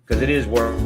because it is work.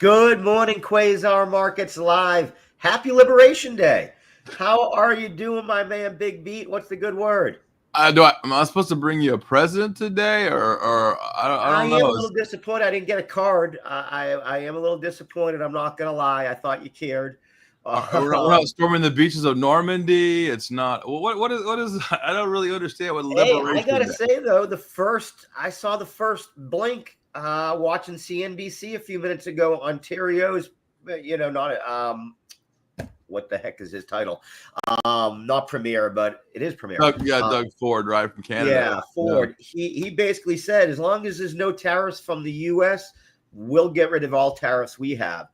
Good morning, Quasar Markets Live. Happy Liberation Day. How are you doing, my man, BigBeat? What's the good word? Am I supposed to bring you a present today, or I don't know? I am a little disappointed. I didn't get a card. I am a little disappointed. I'm not gonna lie. I thought you cared. We're not storming the beaches of Normandy. It's not. What is? I don't really understand what liberation. Hey, I gotta say though, I saw the first blink watching CNBC a few minutes ago. Ontario's, not what the heck is his title? Not Premier, but it is Premier. Doug Ford, right, from Canada. Yeah, Ford. Yeah. He basically said, as long as there's no tariffs from the U.S., we'll get rid of all tariffs we have.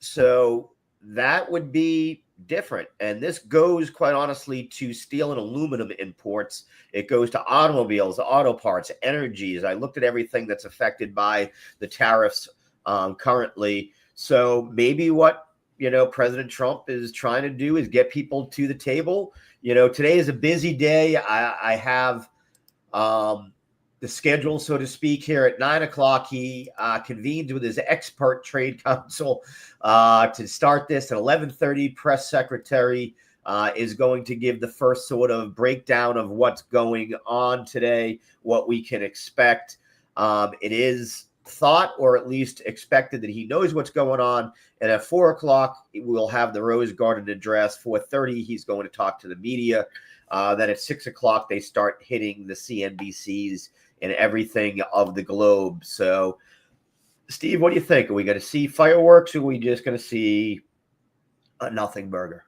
So that would be different. And this goes, quite honestly, to steel and aluminum imports. It goes to automobiles, auto parts, energies. I looked at everything that's affected by the tariffs currently. So maybe what President Trump is trying to do is get people to the table. Today is a busy day. I have the schedule, so to speak, here at 9 o'clock. He convenes with his expert trade council to start this at 11:30. Press secretary is going to give the first sort of breakdown of what's going on today, what we can expect. It is thought, or at least expected, that he knows what's going on. And at 4 o'clock, we'll have the Rose Garden address. 4:30, he's going to talk to the media. Then at 6 o'clock, they start hitting the CNBCs and everything of the globe. So, Steve, what do you think? Are we going to see fireworks, or are we just going to see a nothing burger?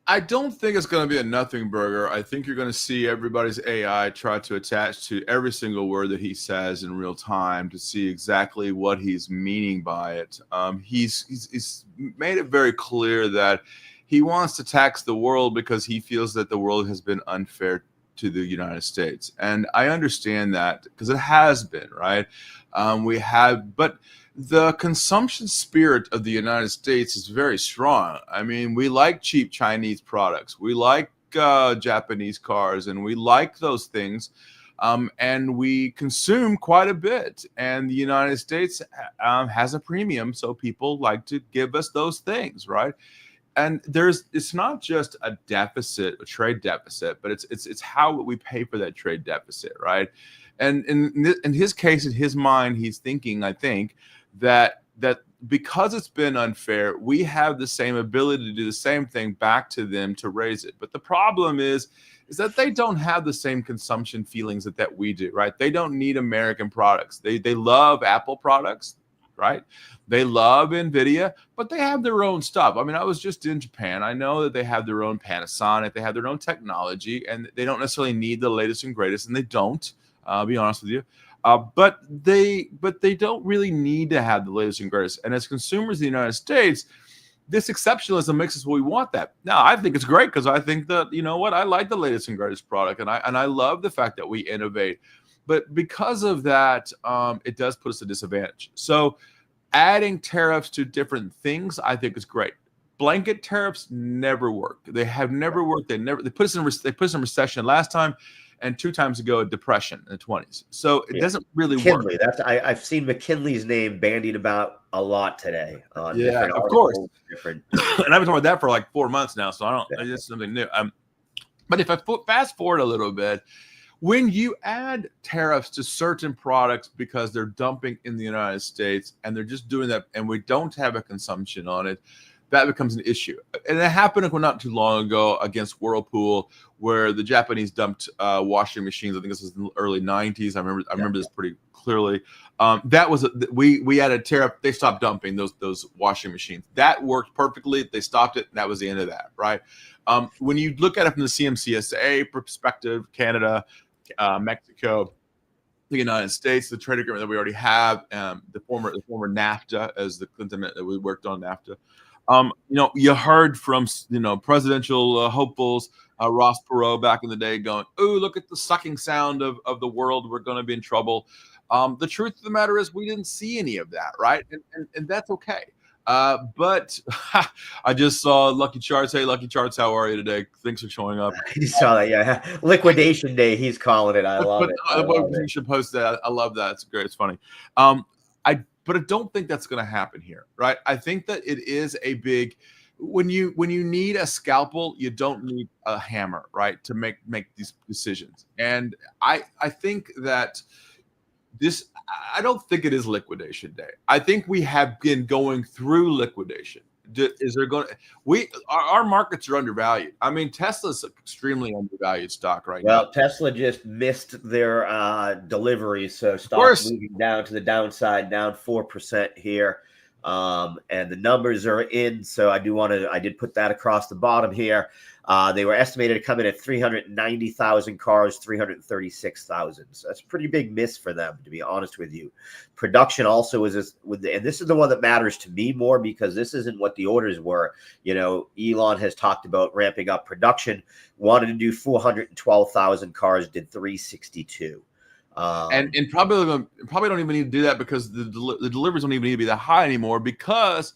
I don't think it's going to be a nothing burger. I think you're going to see everybody's AI try to attach to every single word that he says in real time to see exactly what he's meaning by it. He's made it very clear that he wants to tax the world because he feels that the world has been unfair to the United States. And I understand that because it has been, right? But the consumption spirit of the United States is very strong. I mean, we like cheap Chinese products. We like Japanese cars, and we like those things. And we consume quite a bit. And the United States has a premium, so people like to give us those things, right? And it's not just a trade deficit, but it's how we pay for that trade deficit, right? And in his case, in his mind, he's thinking, I think, that because it's been unfair, we have the same ability to do the same thing back to them to raise it. But the problem is that they don't have the same consumption feelings that we do, right? They don't need American products. They love Apple products, right? They love NVIDIA, but they have their own stuff. I mean, I was just in Japan. I know that they have their own Panasonic. They have their own technology, and they don't necessarily need the latest and greatest, and they don't, I'll be honest with you. But they don't really need to have the latest and greatest. And as consumers in the United States, this exceptionalism makes us what we want that. Now, I think it's great because I think that, you know what, I like the latest and greatest product, and I love the fact that we innovate. But because of that, it does put us at a disadvantage. So adding tariffs to different things, I think is great. Blanket tariffs never work. They have never worked. They put us in recession last time, and 2 times ago, a depression in the 20s. So it doesn't really McKinley, work. I've seen McKinley's name bandied about a lot today on different of articles, course. different. And I've been talking about that for like 4 months now, so I don't. It's something new. But if I fast forward a little bit, when you add tariffs to certain products because they're dumping in the United States and they're just doing that, and we don't have a consumption on it, that becomes an issue. And it happened not too long ago against Whirlpool, where the Japanese dumped washing machines. I think this was in the early 90s. I remember this pretty clearly. That was we added tariff. They stopped dumping those washing machines. That worked perfectly. They stopped it, and that was the end of that, right? When you look at it from the CMCSA perspective, Canada, Mexico, the United States, the trade agreement that we already have, the former NAFTA, as the Clinton that we worked on NAFTA. You heard from presidential hopefuls, Ross Perot back in the day, going, "Oh, look at the sucking sound of the world. We're going to be in trouble." The truth of the matter is, we didn't see any of that, right? And that's okay. But I just saw Lucky Charts. Hey, Lucky Charts, how are you today? Thanks for showing up. You saw that, yeah. Liquidation Day, he's calling it. I love it. You should post that. I love that. It's great. It's funny. But I don't think that's going to happen here, right? I think that it is a big. When you need a scalpel, you don't need a hammer, right, to make these decisions. And I think that this. I don't think it is liquidation day. I think we have been going through liquidation. Is there going? Our markets are undervalued. I mean, Tesla's extremely undervalued stock right now. Well, Tesla just missed their deliveries, so stock's moving down to the downside, down 4% here. And the numbers are in, so I did put that across the bottom here. They were estimated to come in at 390,000 cars, 336,000. So that's a pretty big miss for them, to be honest with you. Production also is and this is the one that matters to me more, because this isn't what the orders were. Elon has talked about ramping up production, wanted to do 412,000 cars, did 362. And probably don't even need to do that, because the deliveries don't even need to be that high anymore, because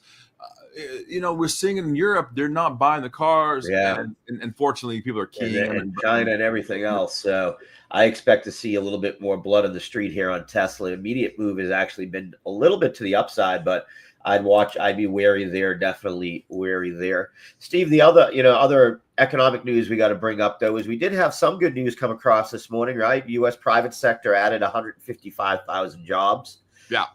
we're seeing in Europe, they're not buying the cars. Yeah. And unfortunately, people are keying them in China and everything else. So I expect to see a little bit more blood on the street here on Tesla. Immediate move has actually been a little bit to the upside, but I'd be wary there, definitely wary there. Steve, the other economic news we got to bring up, though, is we did have some good news come across this morning, right? U.S. private sector added 155,000 jobs. Yeah.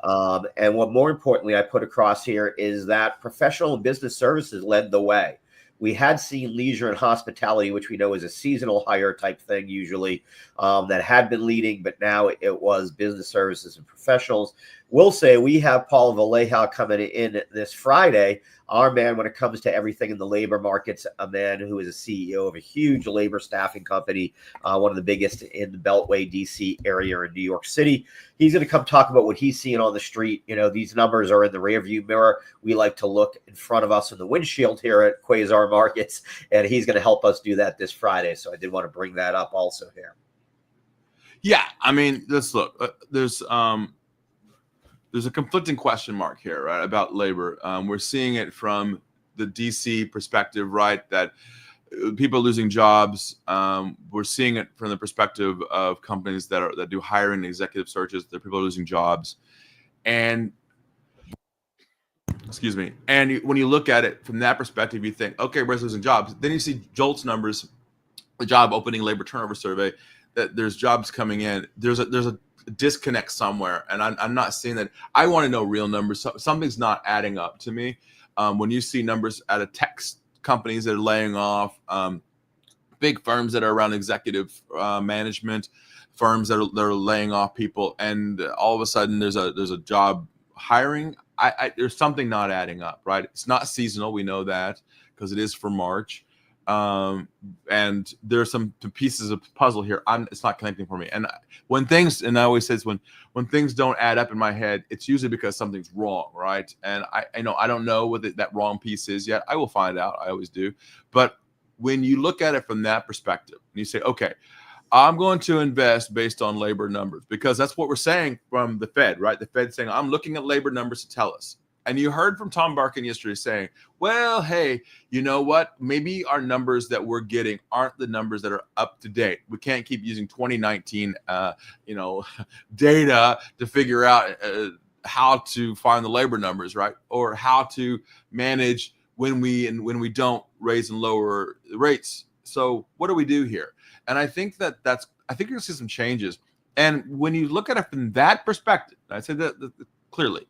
And what more importantly I put across here is that professional and business services led the way. We had seen leisure and hospitality, which we know is a seasonal hire type thing usually, that had been leading, but now it was business services and professionals. We'll say we have Paul Vallejo coming in this Friday, our man when it comes to everything in the labor markets, a man who is a CEO of a huge labor staffing company, one of the biggest in the Beltway, DC area in New York City. He's going to come talk about what he's seeing on the street. These numbers are in the rearview mirror. We like to look in front of us in the windshield here at Quasar Markets, and he's going to help us do that this Friday. So I did want to bring that up also here. Yeah, I mean, let's look. There's a conflicting question mark here, right, about labor. We're seeing it from the DC perspective, right, that people are losing jobs. We're seeing it from the perspective of companies that do hiring and executive searches, that people are losing jobs. And and when you look at it from that perspective, you think, okay, where's losing jobs? Then you see JOLTS numbers, the job opening labor turnover survey, that there's jobs coming in, there's a disconnect somewhere, and I'm not seeing that. I want to know real numbers. Something's not adding up to me. When you see numbers out of tech companies that are laying off, big firms that are around executive management, firms that are laying off people, and all of a sudden there's a job hiring. There's something not adding up, right? It's not seasonal. We know that because it is for March. And there are some pieces of the puzzle here. It's not connecting for me. And when things, and I always say when things don't add up in my head, it's usually because something's wrong, right? And I don't know what that wrong piece is yet. I will find out. I always do. But when you look at it from that perspective, and you say, okay, I'm going to invest based on labor numbers, because that's what we're saying from the Fed, right? The Fed saying, I'm looking at labor numbers to tell us. And you heard from Tom Barkin yesterday saying, well, hey, you know what? Maybe our numbers that we're getting aren't the numbers that are up to date. We can't keep using 2019, data to figure out how to find the labor numbers, right? Or how to manage when we don't raise and lower the rates. So what do we do here? And I think I think you're going to see some changes. And when you look at it from that perspective, I say that clearly,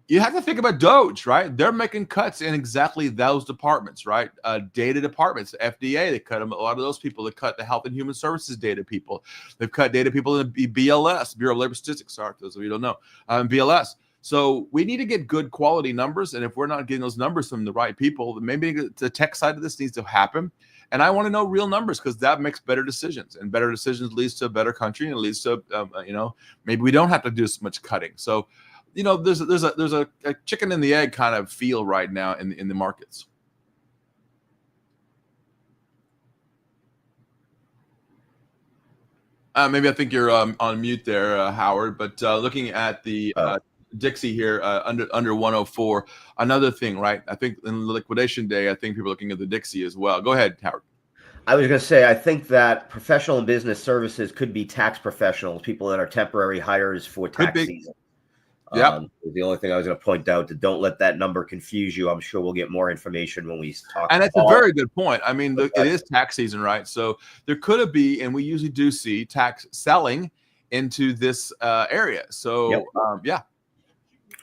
you have to think about Doge, right? They're making cuts in exactly those departments, right? Data departments, FDA, they cut them. A lot of those people, they cut the Health and Human Services data people. They've cut data people in the BLS, Bureau of Labor Statistics. Sorry, those of you who don't know, BLS. So we need to get good quality numbers. And if we're not getting those numbers from the right people, then maybe the tech side of this needs to happen. And I want to know real numbers, because that makes better decisions, and better decisions leads to a better country, and it leads to, maybe we don't have to do so much cutting. So, there's a chicken and the egg kind of feel right now in the markets. Maybe I think you're on mute there, Howard. But looking at the Dixie here under 104, another thing, right? I think in liquidation day, I think people are looking at the Dixie as well. Go ahead, Howard. I was going to say, I think that professional and business services could be tax professionals, people that are temporary hires for tax season. Yeah. The only thing I was going to point out, that don't let that number confuse you. I'm sure we'll get more information when we talk. And that's a very good point. I mean, it is tax season, right? So there could be, and we usually do see tax selling into this area. So, yeah.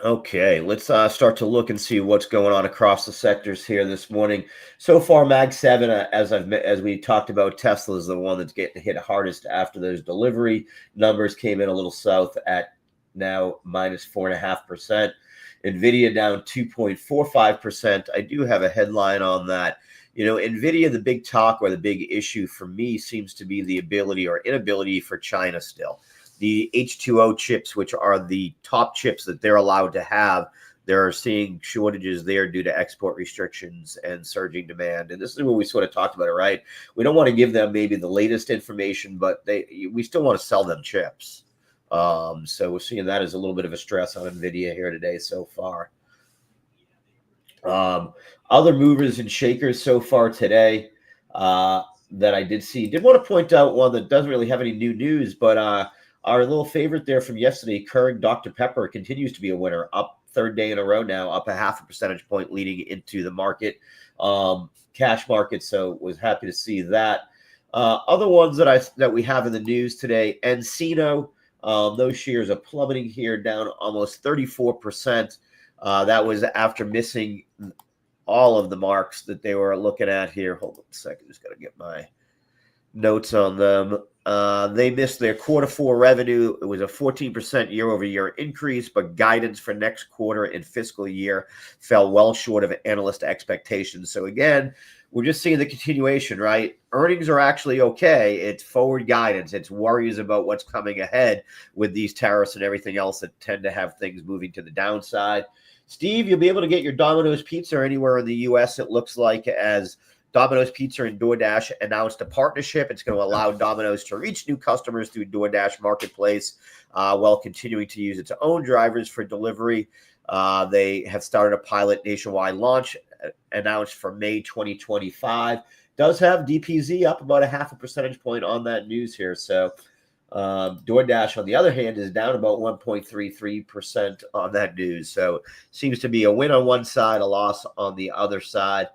Okay, let's start to look and see what's going on across the sectors here this morning. So far, Mag 7, as we talked about, Tesla is the one that's getting hit hardest after those delivery numbers came in a little south at now minus 4.5%. NVIDIA down 2.45%. I do have a headline on that. NVIDIA, the big talk or the big issue for me seems to be the ability or inability for China still. The H2O chips, which are the top chips that they're allowed to have, they're seeing shortages there due to export restrictions and surging demand. And this is what we sort of talked about, right? We don't want to give them maybe the latest information, but we still want to sell them chips. So we're seeing that as a little bit of a stress on NVIDIA here today so far. Other movers and shakers so far today that I did see. Did want to point out one that doesn't really have any new news, but our little favorite there from yesterday, Keurig Dr. Pepper, continues to be a winner, up third day in a row now, up 0.5 percentage point leading into the market, cash market. So was happy to see that. Other ones that we have in the news today, Encino. Those shares are plummeting here, down almost 34%. That was after missing all of the marks that they were looking at here. Hold on a second. Just got to get my notes on them. They missed their Q4 revenue. It was a 14% year-over-year increase, but guidance for next quarter and fiscal year fell well short of analyst expectations. So again, we're just seeing the continuation, right? Earnings are actually okay. It's forward guidance. It's worries about what's coming ahead with these tariffs and everything else that tend to have things moving to the downside. Steve, you'll be able to get your Domino's Pizza anywhere in the U.S., it looks like, as Domino's Pizza and DoorDash announced a partnership. It's going to allow Domino's to reach new customers through DoorDash Marketplace while continuing to use its own drivers for delivery. They have started a pilot nationwide launch announced for May 2025. Does have DPZ up about 0.5 percentage point on that news here. So DoorDash, on the other hand, is down about 1.33% on that news. So seems to be a win on one side, a loss on the other side.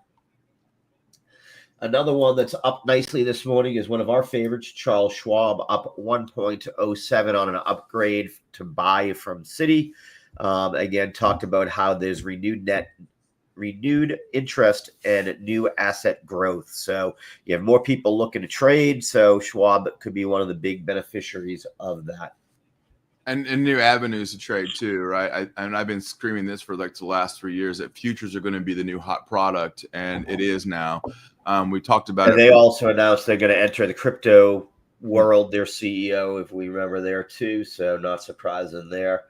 Another one that's up nicely this morning is one of our favorites, Charles Schwab, up 1.07 on an upgrade to buy from Citi. Again, talked about how there's renewed interest and new asset growth. So you have more people looking to trade. So Schwab could be one of the big beneficiaries of that. And new avenues to trade too, right? I've been screaming this for like the last 3 years that futures are going to be the new hot product, and it is now. We talked about and it. They also announced they're going to enter the crypto world. Their CEO, if we remember, there too. So not surprising there.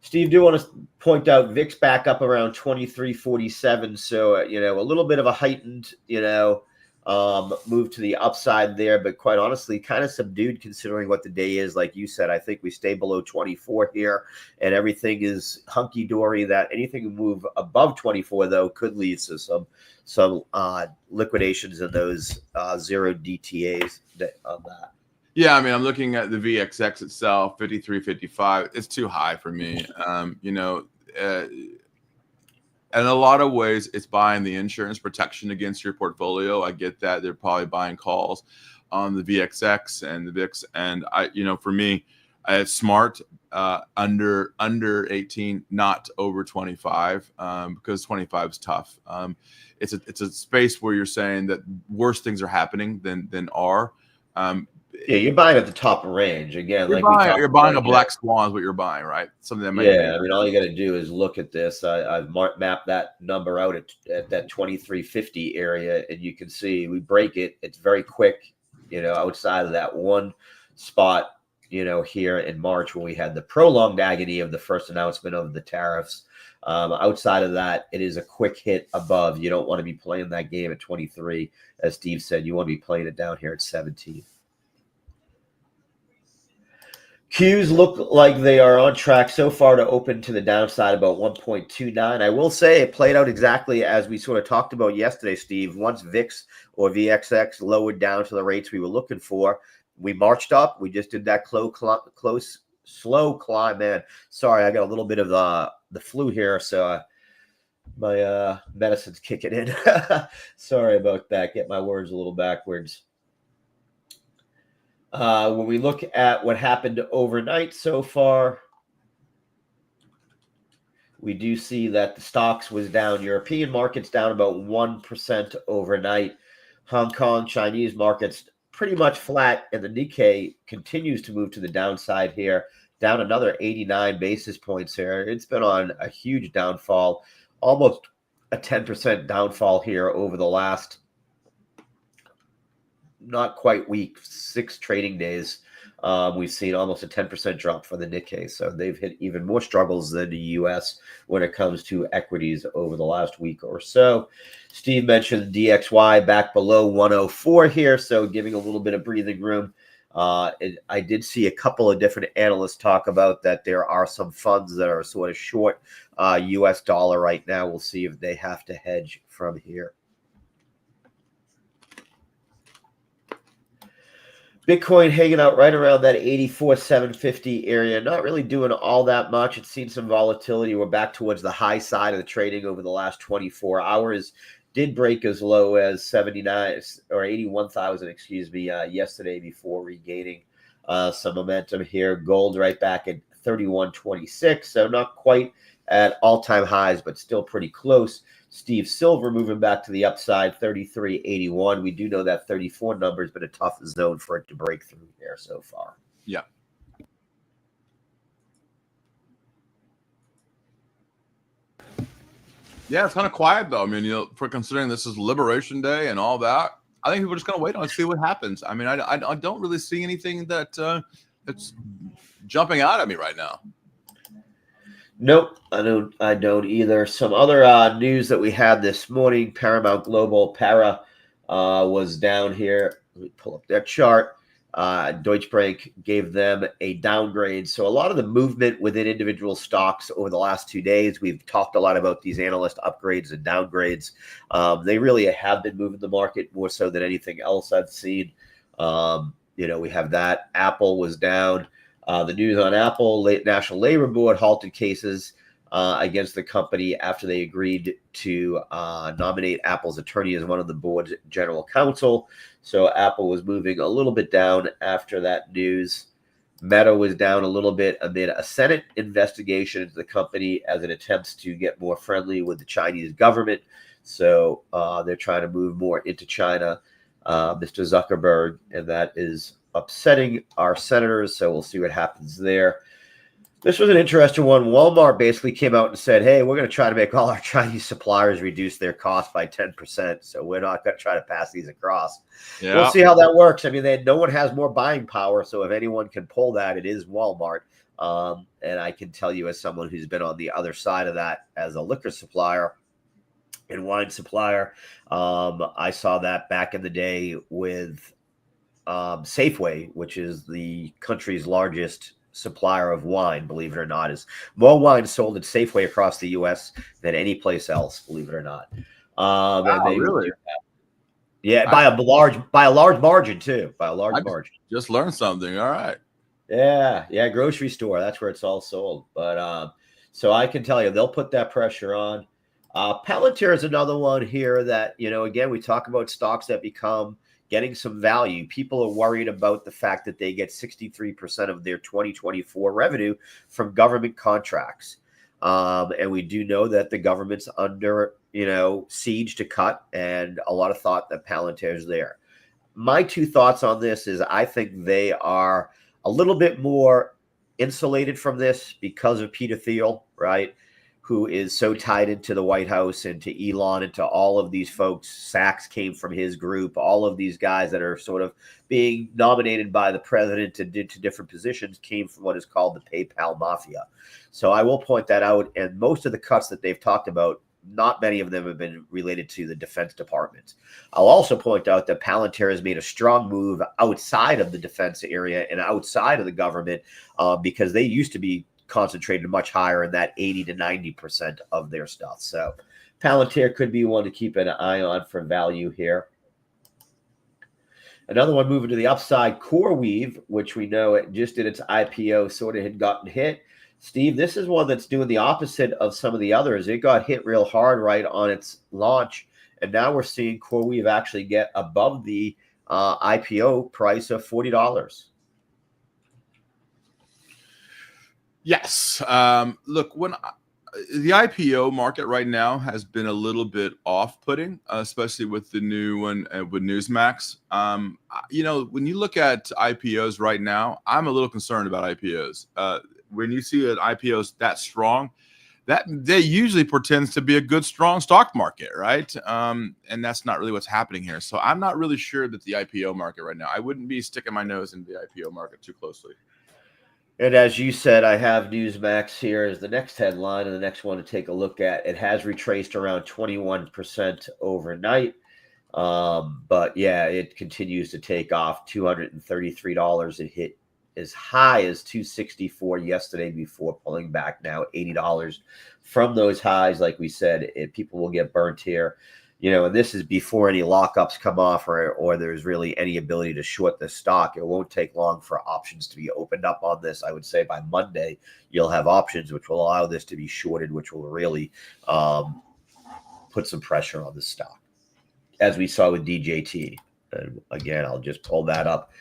Steve, do want to point out VIX back up around 2347. So a little bit of a heightened move to the upside there, but quite honestly, kind of subdued considering what the day is. Like you said, I think we stay below 24 here, and everything is hunky dory. That anything move above 24 though could lead to some liquidations in those zero DTAs on that. Yeah, I mean, I'm looking at the VXX itself, 53.55. It's too high for me. In a lot of ways, it's buying the insurance protection against your portfolio. I get that. They're probably buying calls on the VXX and the VIX. And for me, it's smart under 18, not over 25, because 25 is tough. It's a space where you're saying that worse things are happening than are. Yeah, you're buying at the top range again. You're buying a black swan is what you're buying, right? Something that might. Yeah, I mean, all you got to do is look at this. I've mapped that number out at that 2350 area, and you can see we break it. It's very quick, outside of that one spot, here in March when we had the prolonged agony of the first announcement of the tariffs. Outside of that, it is a quick hit above. You don't want to be playing that game at 23. As Steve said, you want to be playing it down here at 17. Qs look like they are on track so far to open to the downside about 1.29. I will say it played out exactly as we sort of talked about yesterday, Steve. Once VIX or VXX lowered down to the rates we were looking for, we marched up. We just did that slow climb. Man, sorry, I got a little bit of the flu here, so my medicine's kicking in. Sorry about that. Get my words a little backwards. When we look at what happened overnight so far, we do see that the stocks was down. European markets down about 1% overnight. Hong Kong, Chinese markets pretty much flat, and the Nikkei continues to move to the downside here, down another 89 basis points here. It's been on a huge downfall, almost a 10% downfall here over the last not quite week, 6 trading days. We've seen almost a 10% drop for the Nikkei. So they've hit even more struggles than the U.S. when it comes to equities over the last week or so. Steve mentioned DXY back below 104 here, so giving a little bit of breathing room. I did see a couple of different analysts talk about that there are some funds that are sort of short U.S. dollar right now. We'll see if they have to hedge from here. Bitcoin hanging out right around that 84,750 area, not really doing all that much. It's seen some volatility. We're back towards the high side of the trading over the last 24 hours. Did break as low as 79 or 81,000, yesterday before regaining some momentum here. Gold right back at 31.26, so not quite at all-time highs, but still pretty close. Steve, silver moving back to the upside, 33.81. We do know that 34 number has been a tough zone for it to break through there so far. Yeah. Yeah, it's kind of quiet though. I mean, for considering this is Liberation Day and all that, I think people are just going to wait on and see what happens. I mean, I don't really see anything that's jumping out at me right now. Nope, I don't either. Some other news that we had this morning, Paramount Global Para was down here. Let me pull up their chart. Deutsche Bank gave them a downgrade. So a lot of the movement within individual stocks over the last 2 days, we've talked a lot about these analyst upgrades and downgrades. They really have been moving the market more so than anything else I've seen. We have that. Apple was down. The news on Apple, National Labor Board halted cases against the company after they agreed to nominate Apple's attorney as one of the board's general counsel. So Apple was moving a little bit down after that news. Meta was down a little bit amid a Senate investigation into the company as it attempts to get more friendly with the Chinese government. So they're trying to move more into China, Mr. Zuckerberg, and that is upsetting our senators. So we'll see what happens there. This was an interesting one. Walmart basically came out and said, hey, we're going to try to make all our Chinese suppliers reduce their cost by 10%. So we're not going to try to pass these across. Yeah. We'll see how that works. I mean, no one has more buying power. So if anyone can pull that, it is Walmart. And I can tell you as someone who's been on the other side of that as a liquor supplier and wine supplier, I saw that back in the day with Safeway, which is the country's largest supplier of wine, believe it or not, is more wine sold at Safeway across the U.S. than any place else, believe it or not. Wow, and they really? Yeah, by a large margin too. By a large margin. Just learned something. All right. Yeah, grocery store. That's where it's all sold. But so I can tell you, they'll put that pressure on. Palantir is another one here that, again, we talk about stocks that become getting some value. People are worried about the fact that they get 63% of their 2024 revenue from government contracts. And we do know that the government's under, siege to cut, and a lot of thought that Palantir is there. My two thoughts on this is I think they are a little bit more insulated from this because of Peter Thiel, right? Who is so tied into the White House and to Elon and to all of these folks. Sachs came from his group. All of these guys that are sort of being nominated by the president to different positions came from what is called the PayPal mafia. So I will point that out. And most of the cuts that they've talked about, not many of them have been related to the Defense Department. I'll also point out that Palantir has made a strong move outside of the defense area and outside of the government because they used to be concentrated much higher in that 80 to 90% of their stuff. So Palantir could be one to keep an eye on for value here. Another one moving to the upside, CoreWeave, which we know it just did its IPO, sort of had gotten hit. Steve, this is one that's doing the opposite of some of the others. It got hit real hard right on its launch, and now we're seeing CoreWeave actually get above the IPO price of $40. Yes. Look, the IPO market right now has been a little bit off-putting, especially with the new one with Newsmax. When you look at IPOs right now, I'm a little concerned about IPOs. When you see an IPO that strong, that they usually portends to be a good, strong stock market, right? And that's not really what's happening here. So I'm not really sure that the IPO market right now, I wouldn't be sticking my nose into the IPO market too closely. And as you said, I have Newsmax here as the next headline and the next one to take a look at. It has retraced around 21% overnight. But yeah, it continues to take off. $233. It hit as high as $264 yesterday before pulling back now $80 from those highs. Like we said, people will get burnt here. And this is before any lockups come off or there's really any ability to short the stock. It won't take long for options to be opened up on this. I would say by Monday, you'll have options which will allow this to be shorted, which will really put some pressure on the stock, as we saw with DJT. And again, I'll just pull that up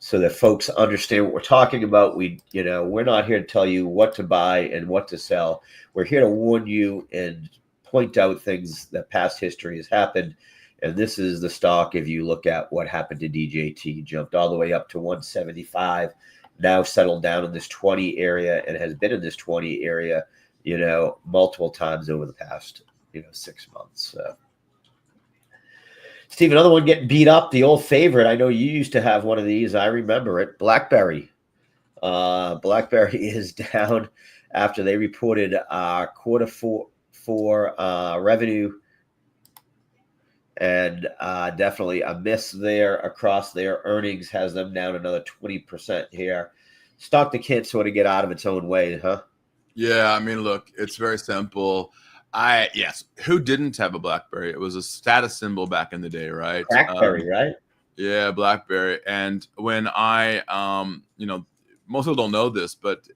so that folks understand what we're talking about. We're not here to tell you what to buy and what to sell. We're here to warn you and point out things that past history has happened. And this is the stock. If you look at what happened to DJT, jumped all the way up to 175, now settled down in this 20 area and has been in this 20 area, multiple times over the past, 6 months. So. Steve, another one getting beat up, the old favorite. I know you used to have one of these. I remember it. BlackBerry. BlackBerry is down after they reported quarter four revenue, and definitely a miss there across their earnings has them down another 20% here. Stock that can't sort of get out of its own way, huh? Yeah, I mean, look, it's very simple. Yes, who didn't have a BlackBerry? It was a status symbol back in the day, right? BlackBerry, right? Yeah, BlackBerry. And when most people don't know this, but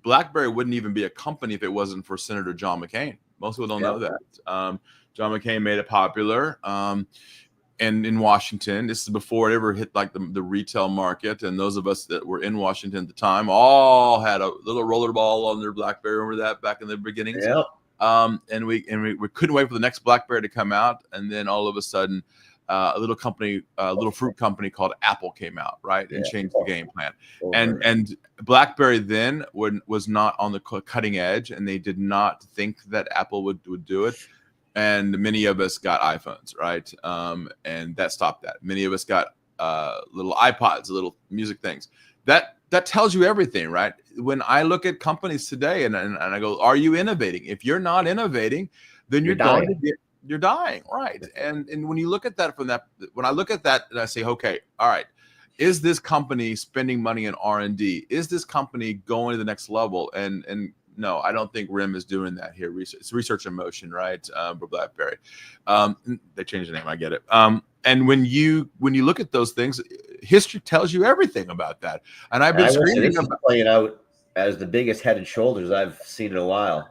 BlackBerry wouldn't even be a company if it wasn't for Senator John McCain. Most people don't know that. John McCain made it popular. And in Washington, this is before it ever hit like the retail market. And those of us that were in Washington at the time all had a little rollerball on their BlackBerry. Remember that back in the beginnings? Yep. And we couldn't wait for the next BlackBerry to come out. And then all of a sudden, a little fruit company called Apple came out, right, and changed the game plan. And BlackBerry then was not on the cutting edge, and they did not think that Apple would do it. And many of us got iPhones, right? And that stopped that. Many of us got little iPods, little music things. That tells you everything, right? When I look at companies today and I go, are you innovating? If you're not innovating, then you're dying. You're dying, right? And when you look at that when I look at that and I say, okay, all right, is this company spending money in R&D? Is this company going to the next level? And no, I don't think RIM is doing that here. It's Research in Motion, right? For BlackBerry. They changed the name. I get it. And when you look at those things, history tells you everything about that. And I've been screaming about playing out as the biggest head and shoulders I've seen in a while.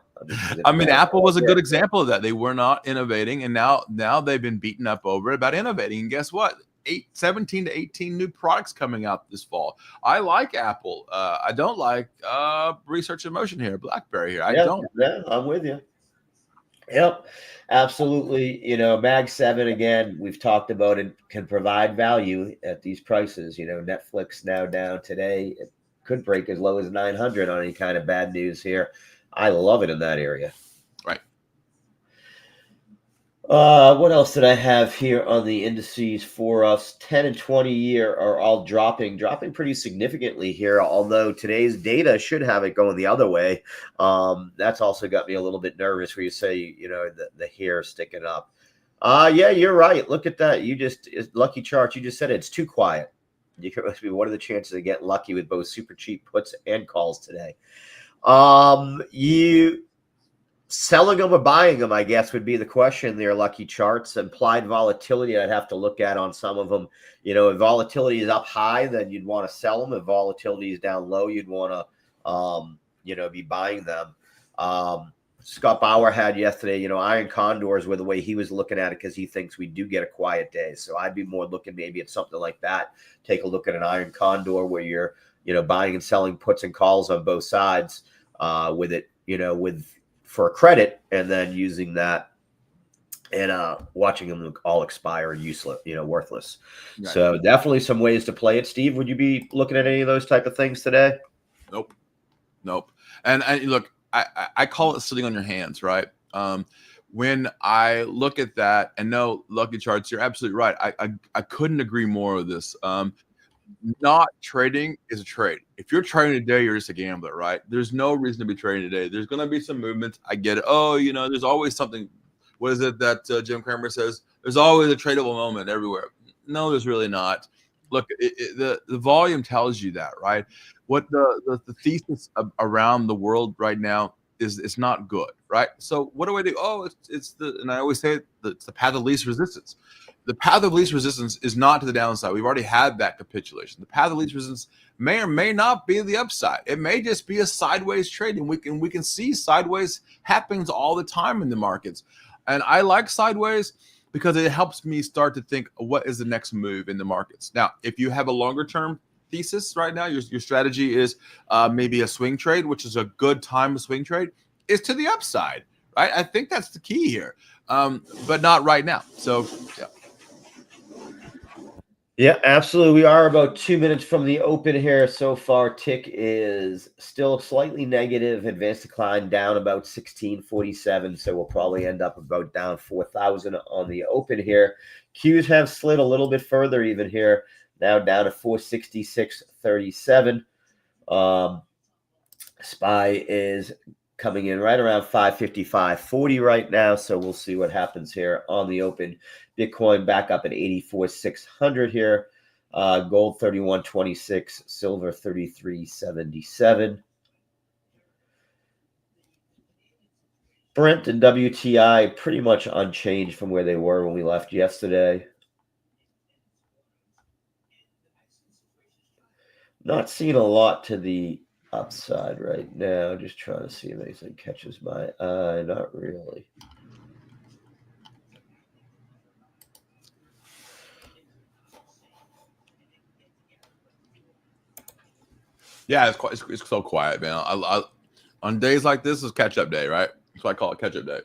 I mean, Apple was a good example of that. They were not innovating, and now they've been beaten up over it about innovating. And guess what? 17 to 18 new products coming out this fall. I like Apple. I don't like Research in Motion here, BlackBerry here. I don't. Yeah, I'm with you. Yep, absolutely. You know, Mag 7, again, we've talked about it, can provide value at these prices. You know, Netflix now down today. It could break as low as 900 on any kind of bad news here. I love it in that area. Right. What else did I have here on the indices for us? 10 and 20 year are all dropping pretty significantly here, although today's data should have it going the other way. That's also got me a little bit nervous where you say, you know, the hair sticking up. Yeah, you're right. Look at that. Lucky Charts, you just said it's too quiet. What are the chances of getting lucky with both super cheap puts and calls today? You selling them or buying them, I guess, would be the question there. Lucky Charts. Implied volatility I'd have to look at on some of them. You know, if volatility is up high, then you'd want to sell them. If volatility is down low, you'd want to you know, be buying them. Scott Bauer had yesterday, you know, iron condors were the way he was looking at it, because he thinks we do get a quiet day. So I'd be more looking maybe at something like that. Take a look at an iron condor where you're, you know, buying and selling puts and calls on both sides with it, you know, for credit, and then using that and watching them all expire and useless, you know, worthless. Right. So definitely some ways to play it. Steve, would you be looking at any of those type of things today? Nope. And look, I call it sitting on your hands, right? When I look at that, and no, Lucky Charts, you're absolutely right. I couldn't agree more with this. Not trading is a trade. If you're trading today, you're just a gambler, right? There's no reason to be trading today. There's going to be some movement. I get it. Oh, you know, there's always something. What is it that Jim Cramer says? There's always a tradable moment everywhere. No, there's really not. Look, the volume tells you that, right? What the thesis around the world right now is, it's not good, right? So what do I do? Oh, and I always say it's the path of least resistance. The path of least resistance is not to the downside. We've already had that capitulation. The path of least resistance may or may not be the upside. It may just be a sideways trade, and we can see sideways happenings all the time in the markets. And I like sideways because it helps me start to think, what is the next move in the markets? Now, if you have a longer term thesis right now, your strategy is maybe a swing trade, which is a good time to swing trade, is to the upside, right? I think that's the key here, but not right now. So, yeah. Yeah, absolutely. We are about 2 minutes from the open here so far. Tick is still slightly negative. Advanced decline down about 1647. So we'll probably end up about down 4,000 on the open here. Qs have slid a little bit further even here. Now down to 466.37. SPY is coming in right around 555.40 right now. So we'll see what happens here on the open. Bitcoin back up at 84,600 here. Gold 31.26, silver 33.77. Brent and WTI pretty much unchanged from where they were when we left yesterday. Not seeing a lot to the upside right now. Just trying to see if anything catches my eye. Not really. Yeah, it's so quiet, man. On days like this is catch up day, right? So I call it catch up day.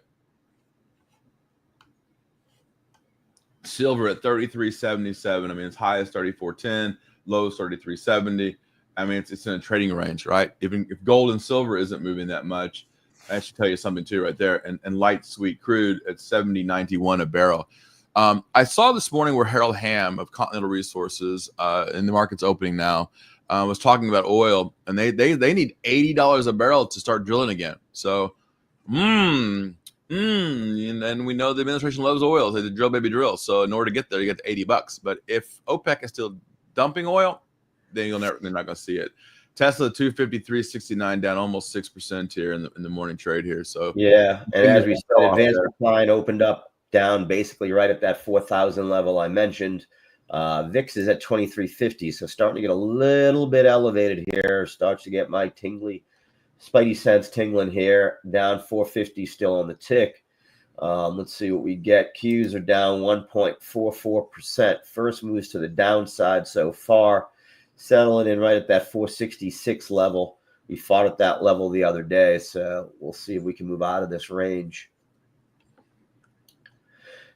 Silver at 33.77. I mean, it's high as 34.10, low is 33.70. I mean, it's in a trading range, right? Even if gold and silver isn't moving that much, I should tell you something too, right there. And light sweet crude at 70.91 a barrel. I saw this morning where Harold Hamm of Continental Resources, in the market's opening now, was talking about oil, and they need $80 a barrel to start drilling again. So, and we know the administration loves oil. They drill, baby, drill. So in order to get there, you get to $80. But if OPEC is still dumping oil, then they're not going to see it. Tesla 253.69 down almost 6% here in the morning trade here. So yeah, and as we said, advanced decline opened up down basically right at that 4,000 level I mentioned. VIX is at 2350, so starting to get a little bit elevated here. Starts to get my spidey sense tingling here. Down 450 still on the tick. Let's see what we get. Qs are down 1.44%. First moves to the downside so far, settling in right at that 466 level. We fought at that level the other day, so we'll see if we can move out of this range.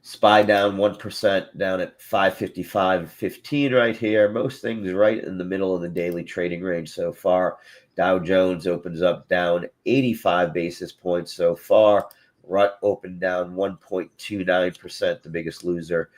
SPY down 1%, down at 555.15 right here. Most things right in the middle of the daily trading range so far. Dow Jones opens up down 85 basis points so far. RUT opened down 1.29%, the biggest loser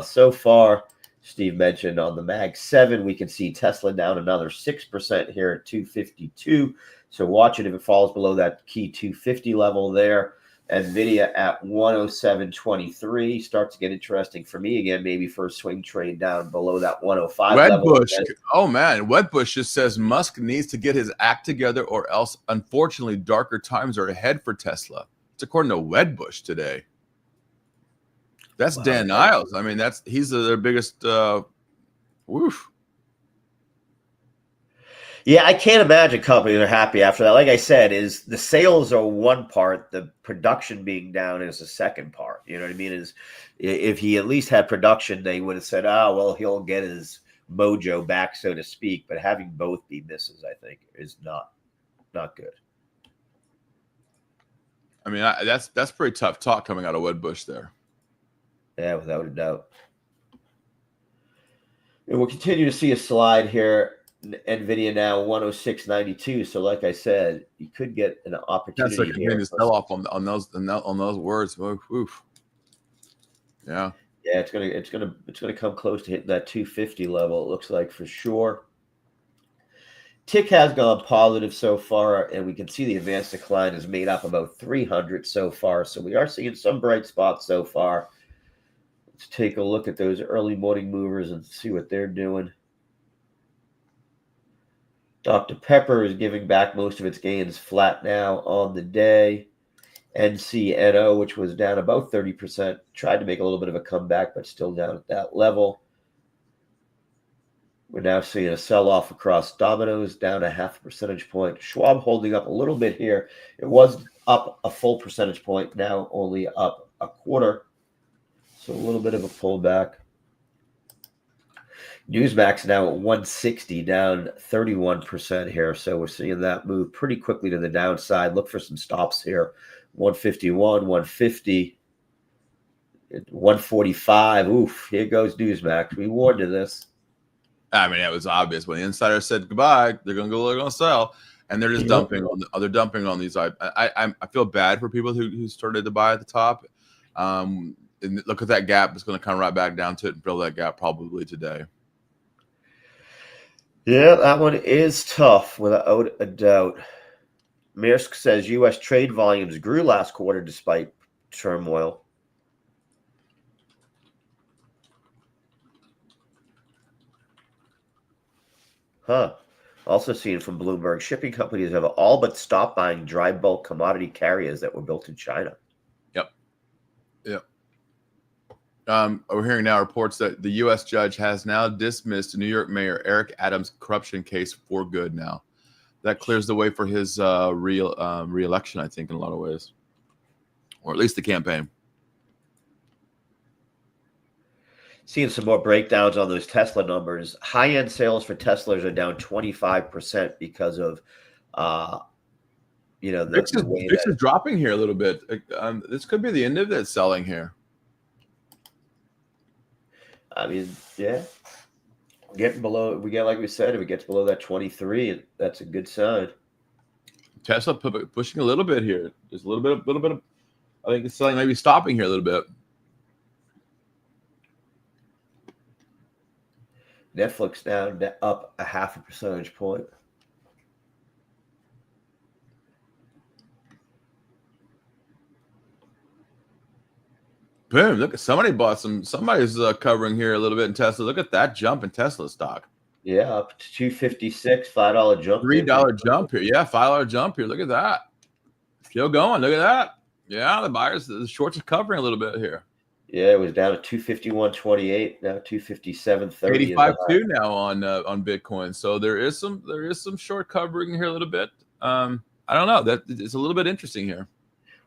so far. Steve mentioned on the Mag 7, we can see Tesla down another 6% here at 252. So watch it if it falls below that key 250 level there. NVIDIA at 107.23 starts to get interesting for me again, maybe for a swing trade down below that 105 level. Wedbush, oh man, Wedbush just says Musk needs to get his act together or else, unfortunately, darker times are ahead for Tesla. It's according to Wedbush today. That's wow. Dan Niles. I mean, he's their biggest woof. Yeah, I can't imagine companies are happy after that. Like I said, is the sales are one part, the production being down is the second part. You know what I mean? Is if he at least had production, they would have said, "Oh, well, he'll get his mojo back, so to speak." But having both be misses, I think, is not good. I mean, that's pretty tough talk coming out of Wedbush there. Yeah, without a doubt. And we'll continue to see a slide here. NVIDIA now 106.92. So, like I said, you could get an opportunity that's like here to sell off on those words. Oof. Yeah. Yeah, it's gonna come close to hitting that 250 level. It looks like for sure. Tick has gone positive so far, and we can see the advanced decline is made up about 300 so far. So we are seeing some bright spots so far. Let's take a look at those early morning movers and see what they're doing. Dr. Pepper is giving back most of its gains flat now on the day. NCNO, which was down about 30%, tried to make a little bit of a comeback, but still down at that level. We're now seeing a sell-off across Domino's, down a 0.5 percentage point. Schwab holding up a little bit here. It was up a full percentage point, now only up a quarter. So a little bit of a pullback. Newsmax now at 160, down 31% here. So we're seeing that move pretty quickly to the downside. Look for some stops here. 151, 150, 145. Oof, here goes Newsmax. We warned of this. I mean, it was obvious when the insider said goodbye. They're going to sell, and they're just dumping on these. I feel bad for people who started to buy at the top. And look at that gap. It's going to come right back down to it and fill that gap probably today. Yeah, that one is tough without a doubt. Maersk says U.S. trade volumes grew last quarter despite turmoil. Huh. Also seen from Bloomberg, shipping companies have all but stopped buying dry bulk commodity carriers that were built in China. Yep. We're hearing now reports that the U.S. judge has now dismissed New York Mayor Eric Adams' corruption case for good now. that clears the way for his re-election, I think, in a lot of ways, or at least the campaign. Seeing some more breakdowns on those Tesla numbers. High-end sales for Teslas are down 25% because of, the way VIX that. is dropping here a little bit. This could be the end of it selling here. I mean, yeah, getting below. We get, like we said, if it gets below that 23, that's a good sign. Tesla pushing a little bit here. Just a little bit of. I think it's selling, maybe stopping here a little bit. Netflix down up 0.5 percentage point. Boom! Look at somebody bought some. Somebody's covering here a little bit in Tesla. Look at that jump in Tesla stock. Yeah, up to 256, $5 jump. $3 jump here. Yeah, $5 jump here. Look at that. Still going. Look at that. Yeah, the shorts are covering a little bit here. Yeah, it was down to 251.28, now 257.30. 85.2 now on Bitcoin. So there is some short covering here a little bit. I don't know. That it's a little bit interesting here.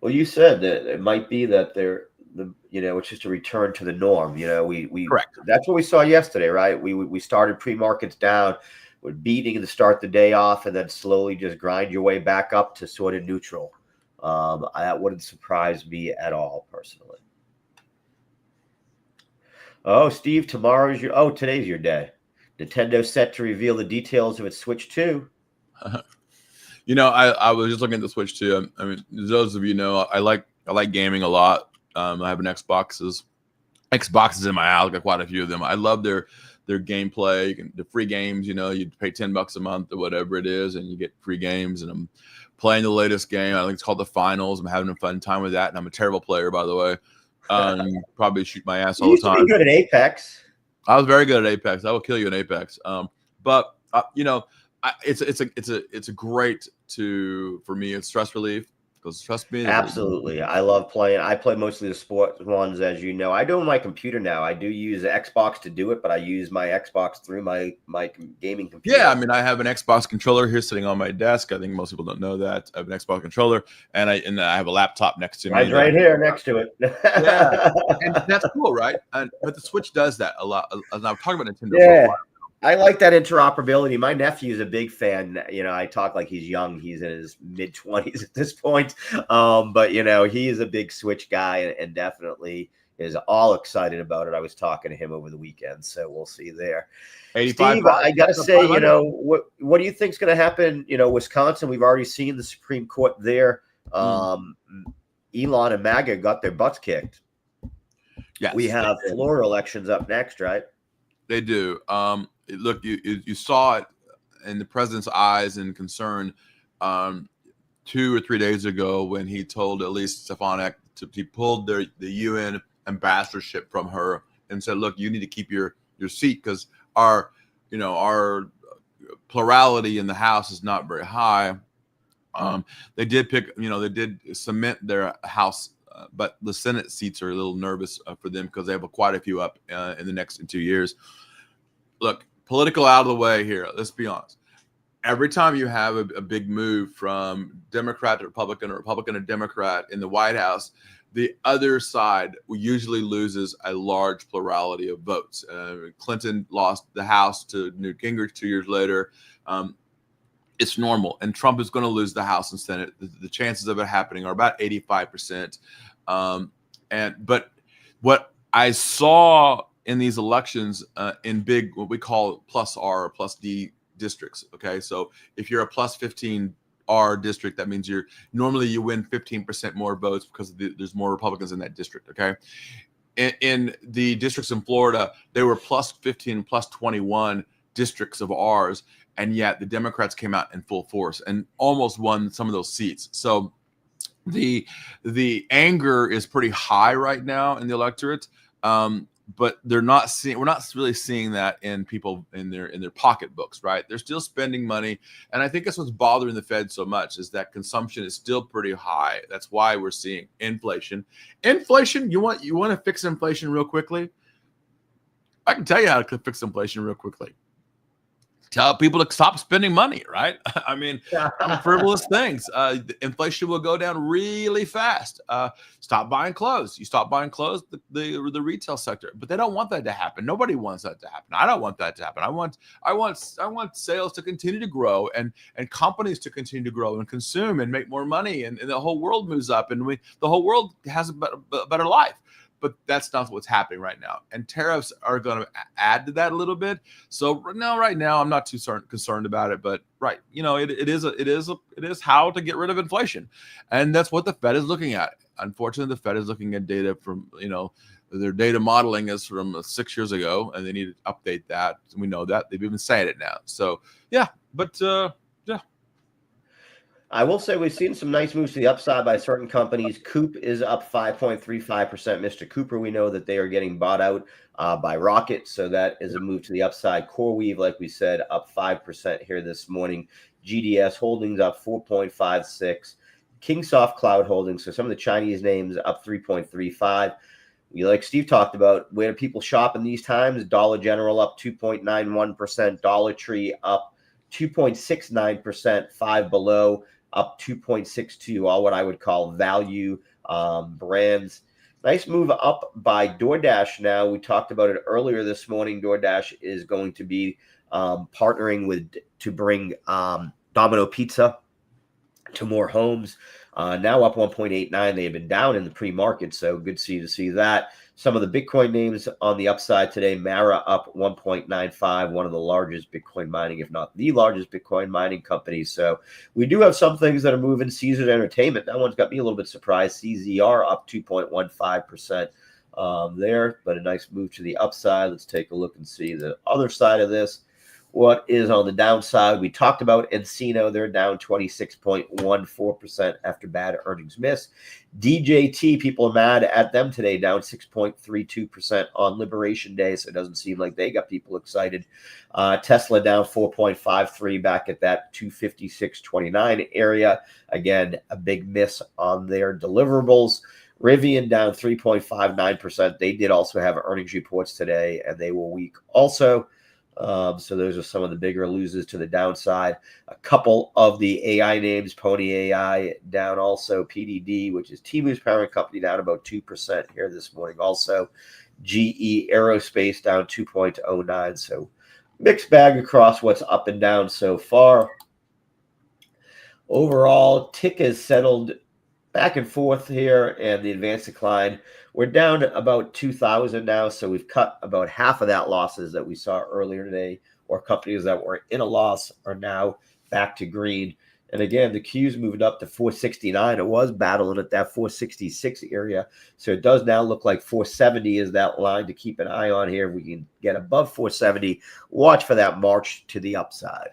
Well, you said that it might be that it's just a return to the norm. We Correct. That's what we saw yesterday, right? We started pre-markets down, we're beating to start the day off, and then slowly just grind your way back up to sort of neutral. That wouldn't surprise me at all, personally. Oh, Steve, today's your day. Nintendo set to reveal the details of its Switch 2. I was just looking at the Switch 2. I mean, those of you know, I like gaming a lot. I have an Xboxes in my house. I got quite a few of them. I love their gameplay, the free games. You pay $10 a month or whatever it is, and you get free games. And I'm playing the latest game. I think it's called The Finals. I'm having a fun time with that, and I'm a terrible player, by the way. Probably shoot my ass all the time. You used to be good at Apex. I was very good at Apex. I will kill you in Apex. It's a great for me. It's stress relief because trust me. Absolutely, I love playing. I play mostly the sports ones, as you know. I do on my computer now. I do use the Xbox to do it, but I use my Xbox through my gaming computer. Yeah, I mean, I have an Xbox controller here sitting on my desk. I think most people don't know that. I have an Xbox controller, and I have a laptop next to me. Mine's right here next to it. Yeah, and that's cool, right? But the Switch does that a lot. And I'm talking about Nintendo. Yeah. I like that interoperability. My nephew is a big fan. I talk like he's young. He's in his mid-20s at this point. But he is a big Switch guy and definitely is all excited about it. I was talking to him over the weekend, so we'll see there. 85. Steve, I got to say, what do you think is going to happen? Wisconsin, we've already seen the Supreme Court there. Elon and MAGA got their butts kicked. Yes, we have Florida elections up next, right? They do. Look, you saw it in the president's eyes and concern 2 or 3 days ago when he told Elise Stefanik he pulled the UN ambassadorship from her and said, "Look, you need to keep your seat because our plurality in the House is not very high." They did they did cement their House, but the Senate seats are a little nervous for them because they have quite a few up in the next 2 years. Look, political out of the way here. Let's be honest. Every time you have a big move from Democrat to Republican or Republican to Democrat in the White House, the other side usually loses a large plurality of votes. Clinton lost the House to Newt Gingrich 2 years later. It's normal. And Trump is going to lose the House and Senate. The chances of it happening are about 85%. But what I saw in these elections in big, what we call plus R or plus D districts. Okay. So if you're a plus 15 R district, that means you win 15% more votes because there's more Republicans in that district. Okay. In the districts in Florida, they were plus 15, plus 21 districts of ours. And yet the Democrats came out in full force and almost won some of those seats. So the anger is pretty high right now in the electorate. But we're not really seeing that in people in their pocketbooks, right? They're still spending money. And I think that's what's bothering the Fed so much is that consumption is still pretty high. That's why we're seeing inflation. You want to fix inflation real quickly? I can tell you how to fix inflation real quickly. tell people to stop spending money, right? I mean, on frivolous things. Inflation will go down really fast. Stop buying clothes. You stop buying clothes, the retail sector. But they don't want that to happen. Nobody wants that to happen. I don't want that to happen. I want sales to continue to grow and companies to continue to grow and consume and make more money, and the whole world moves up, and the whole world has a better life. But that's not what's happening right now. And tariffs are going to add to that a little bit. So right now, I'm not too concerned about it. But it is how to get rid of inflation, and that's what the Fed is looking at. Unfortunately, the Fed is looking at data from their data modeling is from 6 years ago, and they need to update that. We know that they've even said it now. So yeah, but yeah. I will say we've seen some nice moves to the upside by certain companies. Coop is up 5.35%. Mr. Cooper, we know that they are getting bought out by Rocket, so that is a move to the upside. CoreWeave, like we said, up 5% here this morning. GDS Holdings up 4.56. Kingsoft Cloud Holdings, so some of the Chinese names up 3.35. Like Steve talked about, where do people shop in these times? Dollar General up 2.91%. Dollar Tree up 2.69%. Five Below up 2.62, all what I would call value brands. Nice move up by DoorDash now. We talked about it earlier this morning. DoorDash is going to be partnering to bring Domino Pizza to more homes. Now up 1.89. They have been down in the pre-market, so good to see that. Some of the Bitcoin names on the upside today. Mara up 1.95, one of the largest Bitcoin mining, if not the largest Bitcoin mining company. So we do have some things that are moving. Caesars Entertainment, that one's got me a little bit surprised. CZR up 2.15% there, but a nice move to the upside. Let's take a look and see the other side of this. What is on the downside? We talked about Encino. They're down 26.14% after bad earnings miss. DJT, people are mad at them today, down 6.32% on Liberation Day, so it doesn't seem like they got people excited. Tesla down 4.53 back at that 256.29 area. Again, a big miss on their deliverables. Rivian down 3.59%. They did also have earnings reports today, and they were weak also. So those are some of the bigger losers to the downside. A couple of the AI names, Pony AI down also. PDD, which is Temu's parent company, down about 2% here this morning. Also, GE Aerospace down 2.09. So mixed bag across what's up and down so far. Overall, tick has settled back and forth here, and the advanced decline, we're down about 2,000 now, so we've cut about half of that losses that we saw earlier today, or companies that were in a loss are now back to green. And again, the Q's moved up to 469. It was battling at that 466 area, so it does now look like 470 is that line to keep an eye on here. If we can get above 470, watch for that march to the upside.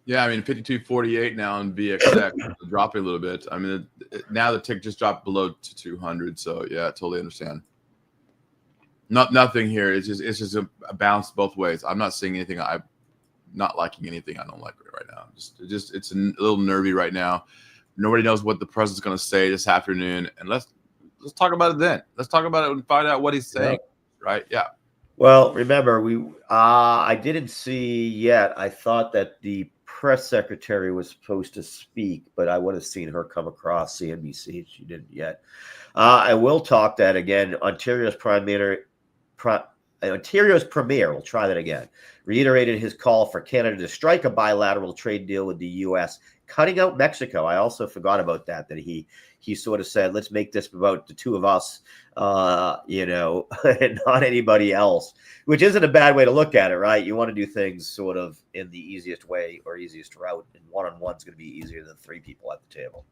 Yeah, I mean, 52.48 now in VXX, dropping a little bit. I mean, now the tick just dropped below to 200. So yeah, I totally understand. Nothing here. It's just a bounce both ways. I'm not seeing anything. I'm not liking anything. I don't like it right now. It's a little nervy right now. Nobody knows what the president's going to say this afternoon, and let's talk about it then. Let's talk about it and find out what he's saying. Yeah. Right? Yeah. Well, remember, I didn't see yet. I thought that the press secretary was supposed to speak, but I would have seen her come across CNBC. She didn't yet. I will talk that again. Ontario's premier, we'll try that again, reiterated his call for Canada to strike a bilateral trade deal with the U.S., cutting out Mexico. I also forgot about that he sort of said, let's make this about the two of us, and not anybody else, which isn't a bad way to look at it, right? You want to do things sort of in the easiest way or easiest route, and one-on-one is going to be easier than three people at the table.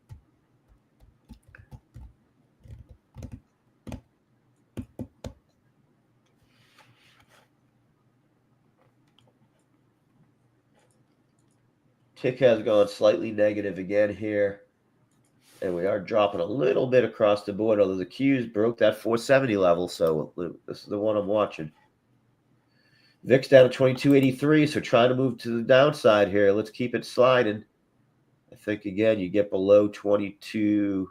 Tick has gone slightly negative again here. And we are dropping a little bit across the board, although the Qs broke that 470 level. So this is the one I'm watching. VIX down to 2283. So trying to move to the downside here. Let's keep it sliding. I think, again, you get below 22.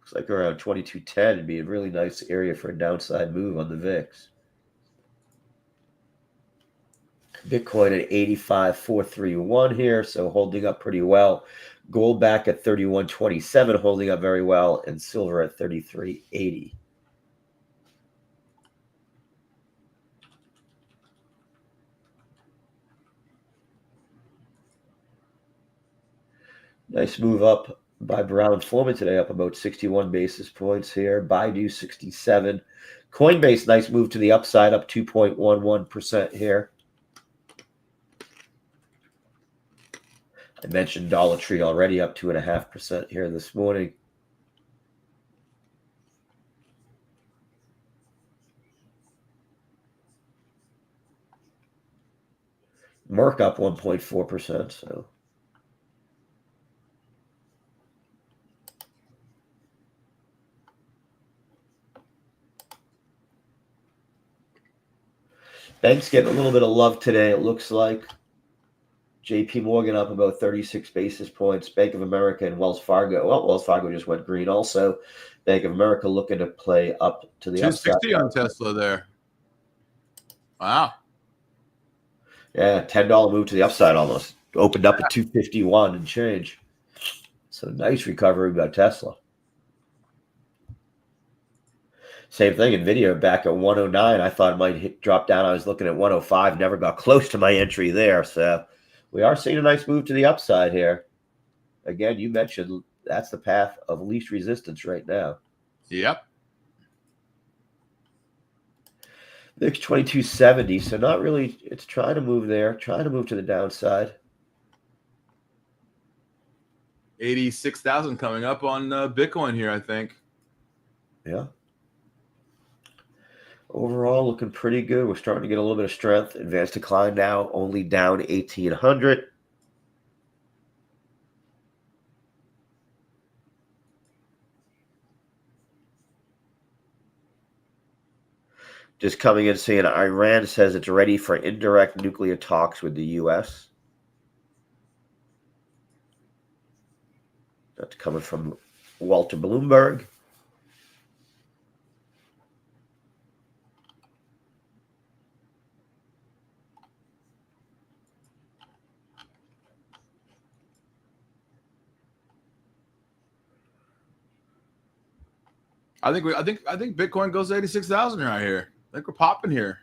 Looks like around 2210 would be a really nice area for a downside move on the VIX. Bitcoin at 85,431 here, so holding up pretty well. Gold back at 3127, holding up very well, and silver at 3380. Nice move up by Brown Forman today, up about 61 basis points here. Baidu 67. Coinbase, nice move to the upside, up 2.11% here. I mentioned Dollar Tree already, up 2.5% here this morning. Merck up 1.4%. So banks getting a little bit of love today, it looks like. JP Morgan up about 36 basis points. Bank of America and Wells Fargo. Well, Wells Fargo just went green also. Bank of America looking to play up to the 260 upside. on Tesla there. Wow. Yeah, $10 move to the upside almost. Opened up at 251 and change. So nice recovery by Tesla. Same thing, NVIDIA back at 109. I thought it might drop down. I was looking at 105. Never got close to my entry there. So we are seeing a nice move to the upside here. Again, you mentioned that's the path of least resistance right now. Yep. VIX 2270. So not really, it's trying to move there, trying to move to the downside. 86,000 coming up on Bitcoin here, I think. Yeah. Overall, looking pretty good. We're starting to get a little bit of strength. Advanced decline now, only down 1,800. Just coming in saying Iran says it's ready for indirect nuclear talks with the U.S. That's coming from Walter Bloomberg. I think Bitcoin goes to 86,000 right here. I think we're popping here.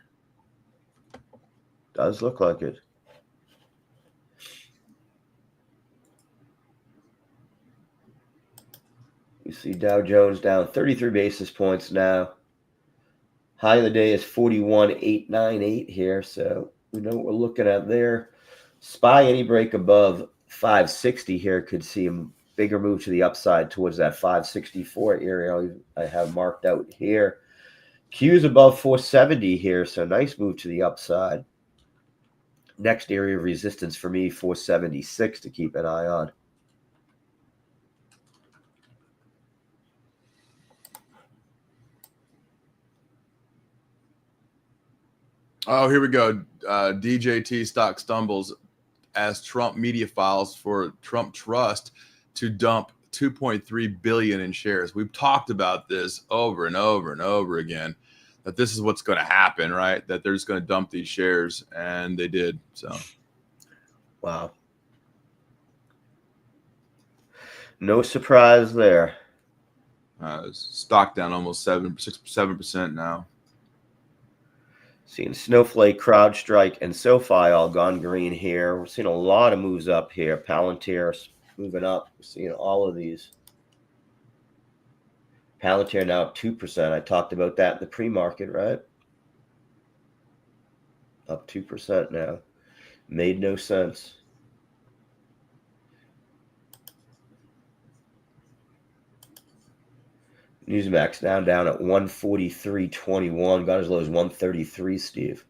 Does look like it. You see Dow Jones down 33 basis points now. High of the day is 41,898 here, so we know what we're looking at there. SPY, any break above 560 here could see a bigger move to the upside towards that 564 area I have marked out here. Q's above 470 here, so nice move to the upside. Next area of resistance for me, 476 to keep an eye on. Oh, here we go. DJT stock stumbles as Trump media files for Trump Trust to dump 2.3 billion in shares. We've talked about this over and over and over again, that this is what's going to happen, right? That they're just going to dump these shares, and they did. So, Wow. No surprise there. Stock down almost 7% now. Seeing Snowflake, CrowdStrike, and SoFi all gone green here. We're seeing a lot of moves up here. Palantir moving up. We're seeing all of these. Palantir now up 2%. I talked about that in the pre-market, right? Up 2% now. Made no sense. Newsmax down at 143.21. Got as low as 133, Steve.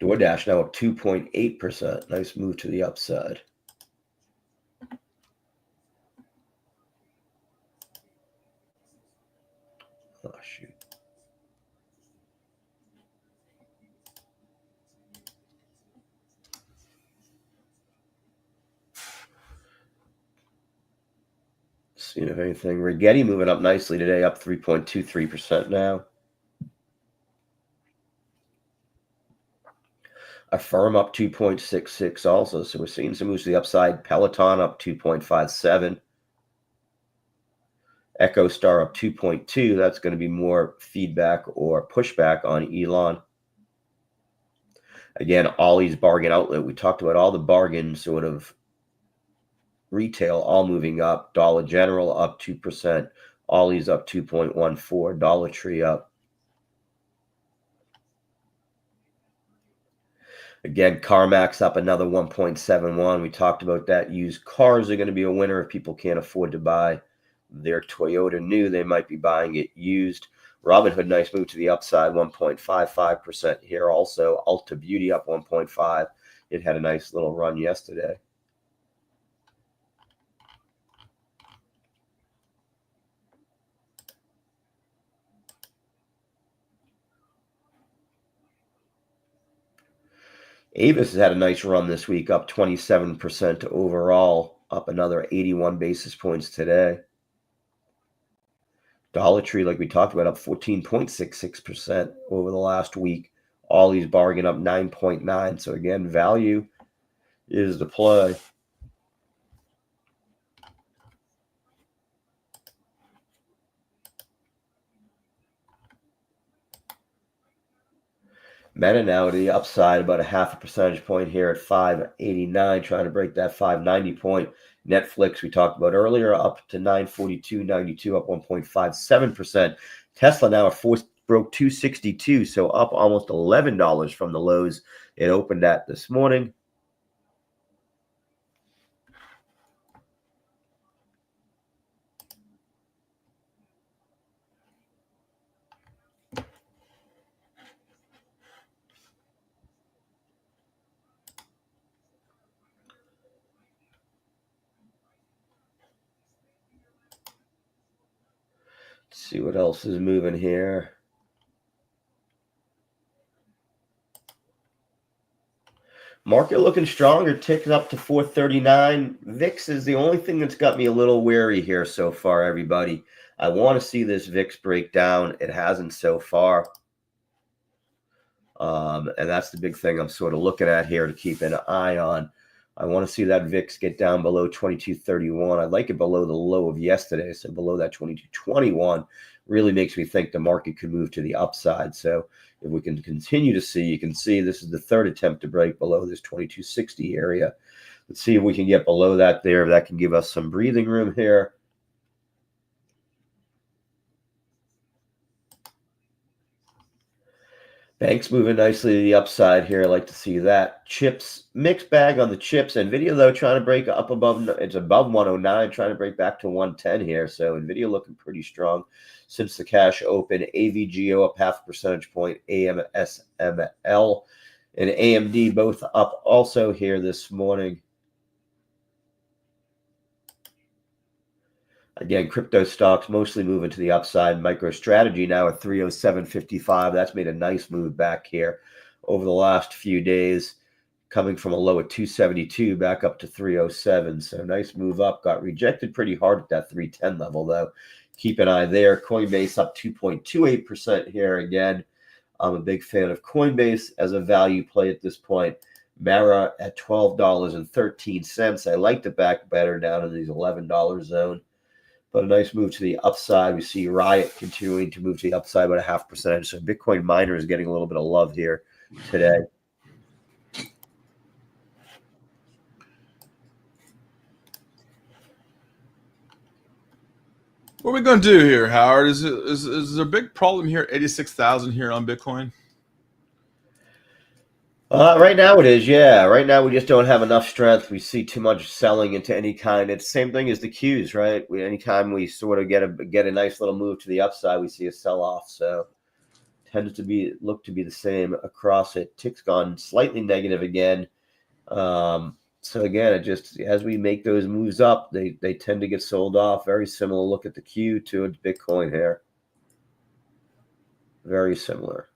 DoorDash now up 2.8%. Nice move to the upside. Oh, shoot. Seeing if anything. Rigetti moving up nicely today, up 3.23% now. Affirm up 2.66 also. So we're seeing some moves to the upside. Peloton up 2.57. Echo Star up 2.2. That's going to be more feedback or pushback on Elon. Again, Ollie's bargain outlet. We talked about all the bargain sort of retail all moving up. Dollar General up 2%. Ollie's up 2.14. Dollar Tree up. Again, CarMax up another 1.71. We talked about that. Used cars are going to be a winner if people can't afford to buy their Toyota new. They might be buying it used. Robinhood, nice move to the upside, 1.55% here also. Ulta Beauty up 1.5. It had a nice little run yesterday. Avis has had a nice run this week, up 27% overall, up another 81 basis points today. Dollar Tree, like we talked about, up 14.66% over the last week. Ollie's bargain up 9.9. So again, value is the play. Meta now to the upside, about a half a percentage point here at 589, trying to break that 590 point. Netflix, we talked about earlier, up to 942.92, up 1.57%. Tesla now broke 262, so up almost $11 from the lows it opened at this morning. Let's see what else is moving here. Market looking stronger, ticks up to 439. VIX is the only thing that's got me a little wary here so far, everybody. I want to see this VIX break down. It hasn't so far. And that's the big thing I'm sort of looking at here to keep an eye on. I want to see that VIX get down below 2231. I'd like it below the low of yesterday, so below that 2221 really makes me think the market could move to the upside. So if we can continue to see, you can see this is the third attempt to break below this 2260 area. Let's see if we can get below that there. That can give us some breathing room here. Banks moving nicely to the upside here. I like to see that. Chips, mixed bag on the chips. NVIDIA, though, trying to break up above, it's above 109, trying to break back to 110 here. So NVIDIA looking pretty strong since the cash open. AVGO up half a percentage point. AMSML and AMD both up also here this morning. Again, crypto stocks mostly moving to the upside. MicroStrategy now at 307.55. That's made a nice move back here over the last few days, coming from a low at 272 back up to 307. So nice move up. Got rejected pretty hard at that 310 level, though. Keep an eye there. Coinbase up 2.28% here again. I'm a big fan of Coinbase as a value play at this point. Mara at $12.13. I like the back better down in these $11 zone. But a nice move to the upside. We see Riot continuing to move to the upside about a half percentage. So Bitcoin miner is getting a little bit of love here today. What are we going to do here, Howard? Is there a big problem here? 86,000 here on Bitcoin. Right now it is, yeah. Right now we just don't have enough strength. We see too much selling into any kind. It's the same thing as the Qs, right? Anytime we sort of get a nice little move to the upside, we see a sell-off. So tends to look to be the same across it. Tick's gone slightly negative again. So again, it just as we make those moves up, they tend to get sold off. Very similar look at the Q to Bitcoin here. Very similar.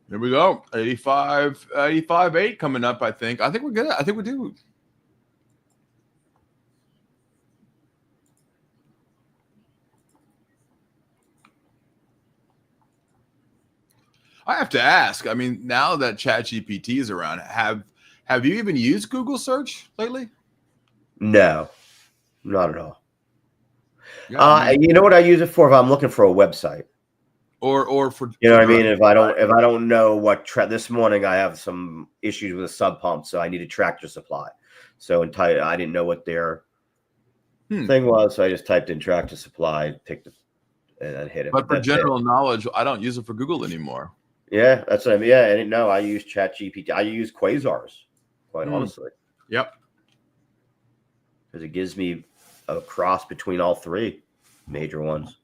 Here we go. 85.8 coming up, I think. I think we're good. I think we do. I have to ask. I mean, now that ChatGPT is around, have you even used Google search lately? No, not at all. Yeah, You know what I use it for? If I'm looking for a website. Or for You know what I mean? If I don't know what this morning I have some issues with a sub pump, so I need a Tractor Supply. So I didn't know what their thing was, so I just typed in Tractor Supply, picked it, and then hit it. But for general knowledge, I don't use it for Google anymore. Yeah, that's what I mean. Yeah, I didn't know. I use ChatGPT. I use Quasars, quite honestly. Yep. Because it gives me a cross between all three major ones.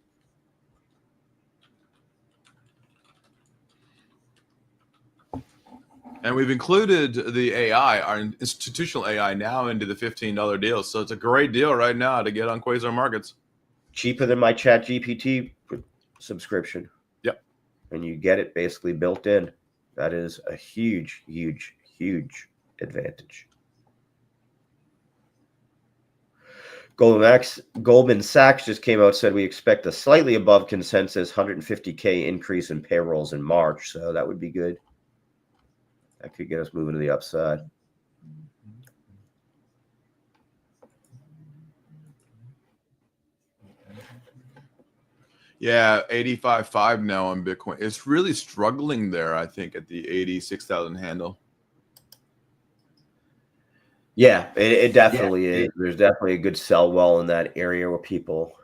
And we've included the AI, our institutional AI, now into the $15 deal. So it's a great deal right now to get on Quasar Markets. Cheaper than my ChatGPT subscription. Yep. And you get it basically built in. That is a huge, huge, huge advantage. Goldman Sachs just came out, said we expect a slightly above consensus 150K increase in payrolls in March. So that would be good. That could get us moving to the upside. Yeah, 85.5 now on Bitcoin. It's really struggling there, I think, at the 86,000 handle. Yeah, it definitely is. There's definitely a good sell well in that area where people.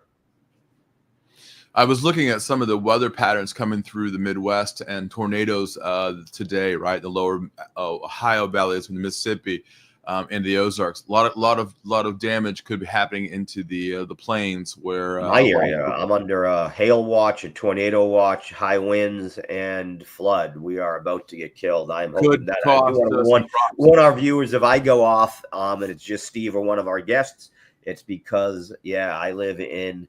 I was looking at some of the weather patterns coming through the Midwest and tornadoes today, right? The lower Ohio valleys in the Mississippi and the Ozarks. A lot of damage could be happening into the plains where my area. I'm under a hail watch, a tornado watch, high winds, and flood. We are about to get killed. I'm hoping that I do want to warn our viewers if I go off and it's just Steve or one of our guests. It's because I live in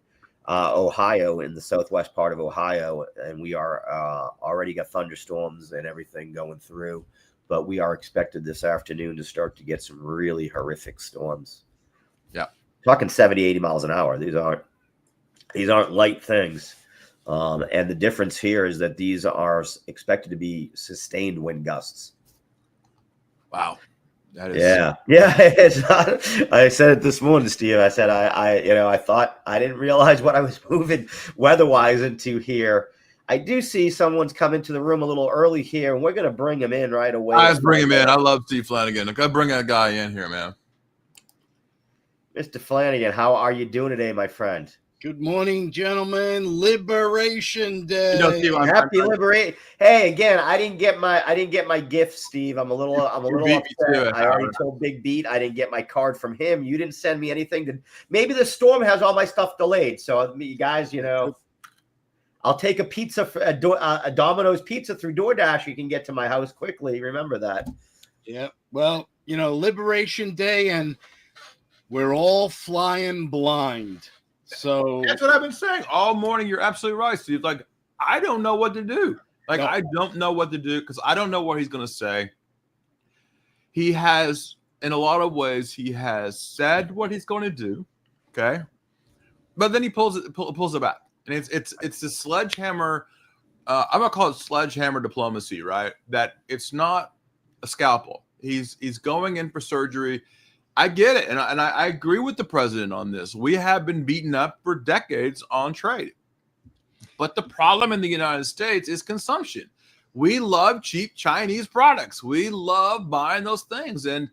Ohio, in the southwest part of Ohio, and we are already got thunderstorms and everything going through, but we are expected this afternoon to start to get some really horrific storms. Yeah, talking 70, 80 miles an hour. These aren't light things, and the difference here is that these are expected to be sustained wind gusts. Wow. That is It's not, I said it this morning, Steve. I said I thought I didn't realize what I was moving weather-wise into here. I do see someone's come into the room a little early here, and we're going to bring him in right away. Let's bring him in. I love Steve Flanagan. Look, I bring that guy in here, man. Mr. Flanagan, how are you doing today, my friend? Good morning, gentlemen. Liberation Day. Happy Liberation. Hey, again, I didn't get my gift, Steve. I'm a little upset. I already told BigBeat I didn't get my card from him. You didn't send me anything. Maybe the storm has all my stuff delayed. So you guys, I'll take a pizza, a Domino's pizza through DoorDash. You can get to my house quickly. Remember that. Yeah. Well, Liberation Day, and we're all flying blind. So that's what I've been saying all morning. You're absolutely right, Steve. Like, I don't know what to do. I don't know what to do because I don't know what he's going to say. He has, in a lot of ways, he has said what he's going to do. Okay. But then he pulls it back. And it's the sledgehammer. I'm going to call it sledgehammer diplomacy, right? That it's not a scalpel. He's going in for surgery. I get it, and I agree with the president on this. We have been beaten up for decades on trade. But the problem in the United States is consumption. We love cheap Chinese products. We love buying those things. And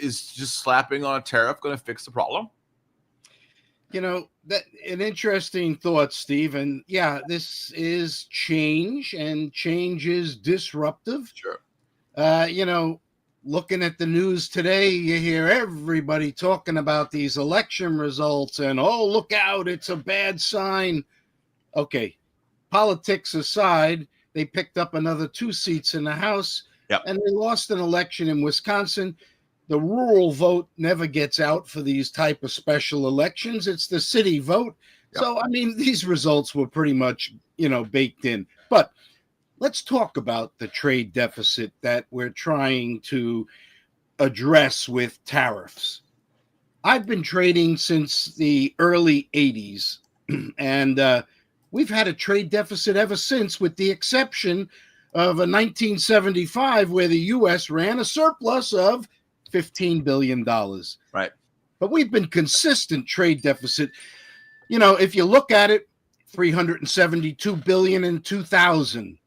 is just slapping on a tariff going to fix the problem? That an interesting thought, Steve. And yeah, this is change, and change is disruptive. Sure. Looking at the news today, you hear everybody talking about these election results and, oh, look out, it's a bad sign. Okay, politics aside, they picked up another 2 seats in the House, and they lost an election in Wisconsin. The rural vote never gets out for these type of special elections. It's the city vote. Yep. So, I mean, these results were pretty much, baked in. But let's talk about the trade deficit that we're trying to address with tariffs. I've been trading since the early 80s, and we've had a trade deficit ever since, with the exception of a 1975 where the U.S. ran a surplus of $15 billion. Right. But we've been consistent trade deficit. You know, if you look at it, 372 billion in 2000,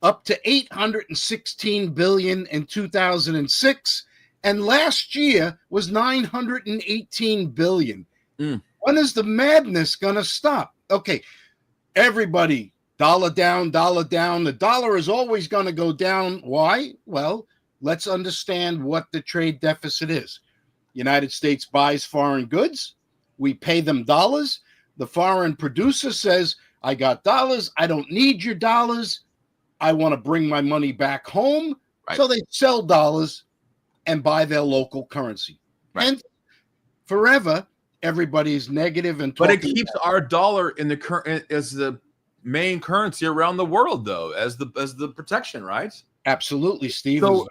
up to 816 billion in 2006, and last year was 918 billion. When is the madness going to stop? Okay, everybody, dollar down, dollar down. The dollar is always going to go down. Why? Well, let's understand what the trade deficit is. United States buys foreign goods. We pay them dollars. The foreign producer says, I got dollars. I don't need your dollars. I want to bring my money back home. Right. So they sell dollars and buy their local currency. Right. And forever, everybody's negative and but it talking keeps about our dollar in the current as the main currency around the world, though, as the protection, right? Absolutely, Steve. So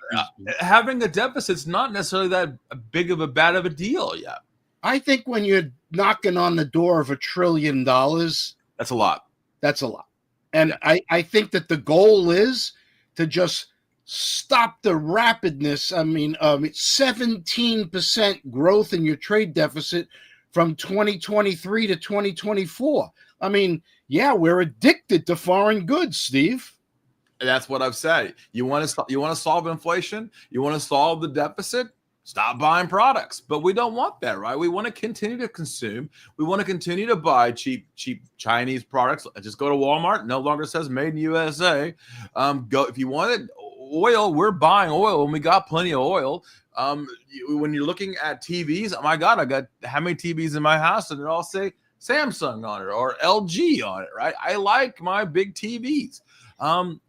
having a deficit's not necessarily that big of a bad of a deal yet. I think when you're knocking on the door of $1 trillion, that's a lot. That's a lot. And I think that the goal is to just stop the rapidness. I mean, 17% growth in your trade deficit from 2023 to 2024. I mean, yeah, we're addicted to foreign goods, Steve. That's what I've said. You want to solve inflation? You want to solve the deficit? Stop buying products. But we don't want that, right? We want to continue to consume. We want to continue to buy cheap Chinese products. Just go to Walmart. No longer says made in USA. Go if you wanted oil. We're buying oil, and we got plenty of oil. When you're looking at TVs, oh my God, I got how many TVs in my house, and they all say Samsung on it or LG on it, right? I like my big TVs. And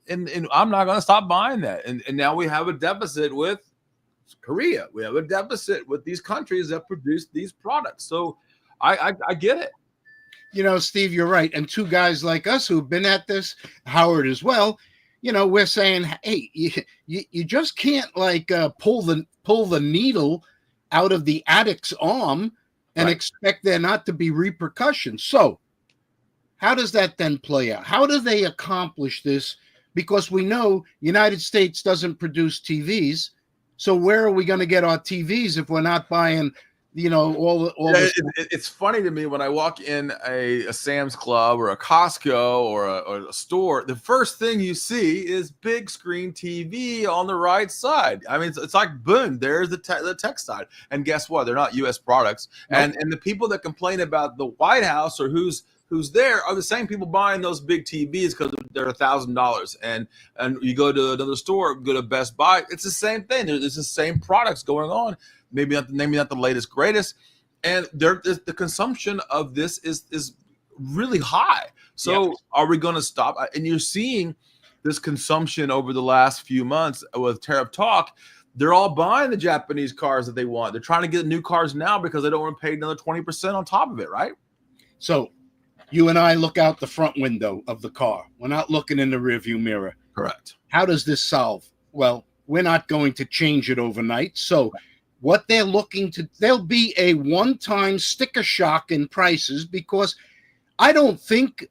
I'm not going to stop buying that. And now we have a deficit with Korea. We have a deficit with these countries that produce these products. So I get it. You know, Steve, you're right. And two guys like us who've been at this, Howard as well, you know, we're saying, hey, you just can't like pull the needle out of the addict's arm and expect there not to be repercussions. So how does that then play out? How do they accomplish this? Because we know United States doesn't produce TVs. So where are we going to get our TVs if we're not buying, you know, all it's funny to me when I walk in a Sam's Club or a Costco or a store, the first thing you see is big screen TV on the right side. I mean, it's like, boom, there's the tech side. And guess what? They're not U.S. products. Nope. And the people that complain about the White House or who's there are the same people buying those big TVs because they're $1,000. And you go to another store, go to Best Buy, it's the same thing. There's the same products going on. Maybe not the latest, greatest. And the consumption of this is really high. So Are we going to stop? And you're seeing this consumption over the last few months with tariff talk. They're all buying the Japanese cars that they want. They're trying to get new cars now because they don't want to pay another 20% on top of it, right? So you and I look out the front window of the car. We're not looking in the rearview mirror. Correct. How does this solve? Well, we're not going to change it overnight. So what they're looking to, there'll be a one-time sticker shock in prices, because I don't think,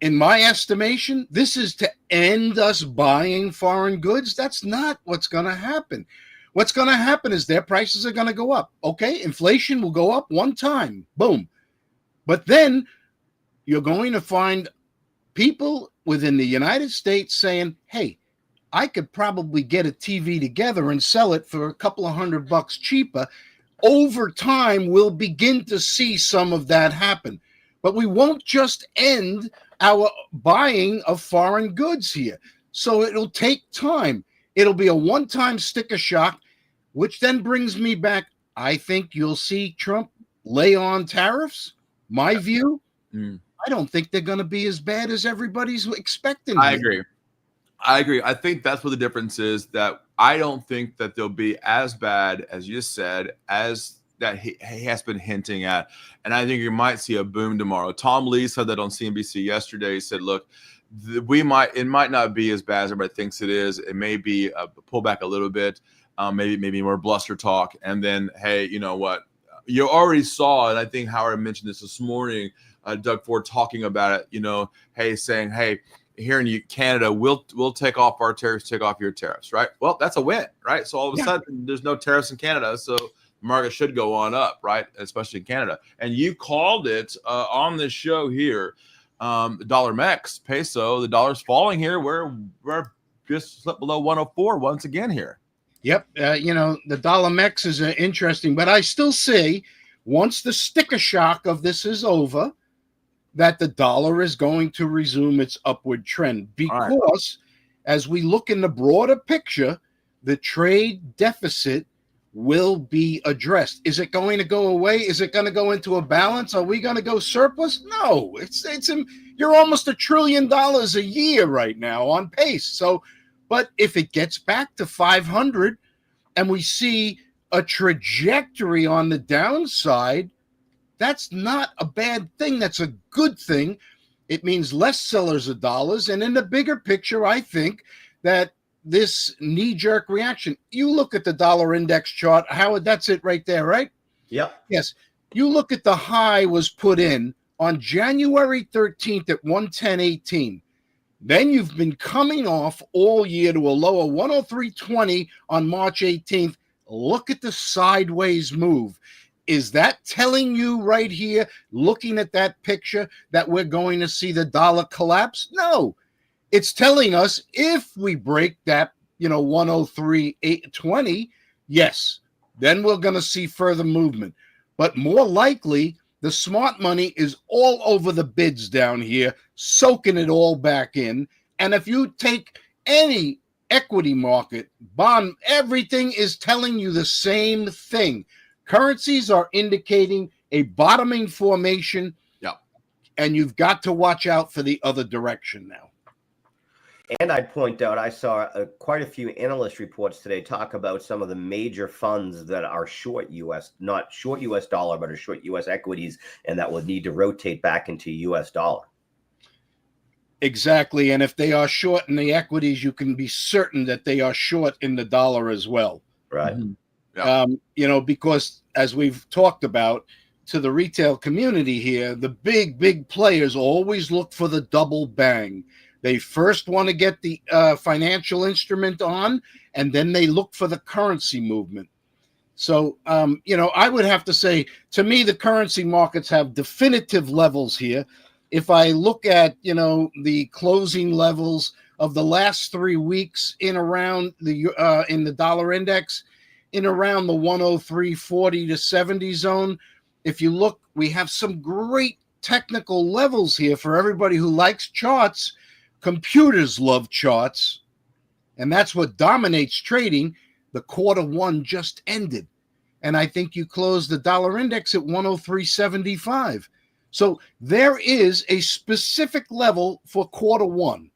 in my estimation, this is to end us buying foreign goods. That's not what's going to happen. What's going to happen is their prices are going to go up. Okay, inflation will go up one time. Boom. But then you're going to find people within the United States saying, hey, I could probably get a TV together and sell it for a couple of $100 cheaper. Over time, we'll begin to see some of that happen. But we won't just end our buying of foreign goods here. So it'll take time. It'll be a one-time sticker shock, which then brings me back. I think you'll see Trump lay on tariffs. My view, I don't think they're going to be as bad as everybody's expecting. I agree. I think that's what the difference is, that I don't think that they'll be as bad, as you said, as that he has been hinting at. And I think you might see a boom tomorrow. Tom Lee said that on CNBC yesterday. He said, look, it might not be as bad as everybody thinks it is. It may be a pullback a little bit, maybe more bluster talk, and then hey, you know what? You already saw, and I think Howard mentioned this morning. Doug Ford talking about it. You know, saying, hey, here in Canada, we'll take off our tariffs, take off your tariffs, right? Well, that's a win, right? So all of a sudden, there's no tariffs in Canada, so the market should go on up, right? Especially in Canada. And you called it on this show here. The dollar mex peso, the dollar's falling here. We're just slipped below 104 once again here. Yep. You know, the dollar mex is interesting, but I still say once the sticker shock of this is over, that the dollar is going to resume its upward trend because as we look in the broader picture, the trade deficit will be addressed. Is it going to go away? Is it going to go into a balance? Are we going to go surplus? No, you're almost $1 trillion a year right now on pace. So, but if it gets back to 500 and we see a trajectory on the downside, that's not a bad thing. That's a good thing. It means less sellers of dollars. And in the bigger picture, I think that this knee-jerk reaction, you look at the dollar index chart, Howard, that's it right there, right? Yep. Yes. You look at the high was put in on January 13th at 110.18. Then you've been coming off all year to a low of 103.20 on March 18th. Look at the sideways move. Is that telling you right here, looking at that picture, that we're going to see the dollar collapse? No. It's telling us if we break that, 103.20, yes, then we're going to see further movement. But more likely, the smart money is all over the bids down here, soaking it all back in. And if you take any equity market, bond, everything is telling you the same thing. Currencies are indicating a bottoming formation. Yeah. And you've got to watch out for the other direction now. And I'd point out, I saw quite a few analyst reports today talk about some of the major funds that are short U.S., not short U.S. dollar, but are short U.S. equities, and that will need to rotate back into U.S. dollar. Exactly. And if they are short in the equities, you can be certain that they are short in the dollar as well. Right. Mm-hmm. Yeah. Because as we've talked about, to the retail community here, the big players always look for the double bang. They first want to get the financial instrument on, and then they look for the currency movement. So, I would have to say, to me, the currency markets have definitive levels here. If I look at, the closing levels of the last 3 weeks in the dollar index, in around the 103.40 to 70 zone, if you look, we have some great technical levels here for everybody who likes charts. Computers love charts, and that's what dominates trading. The Q1 just ended, and I think you closed the dollar index at 103.75. So there is a specific level for Q1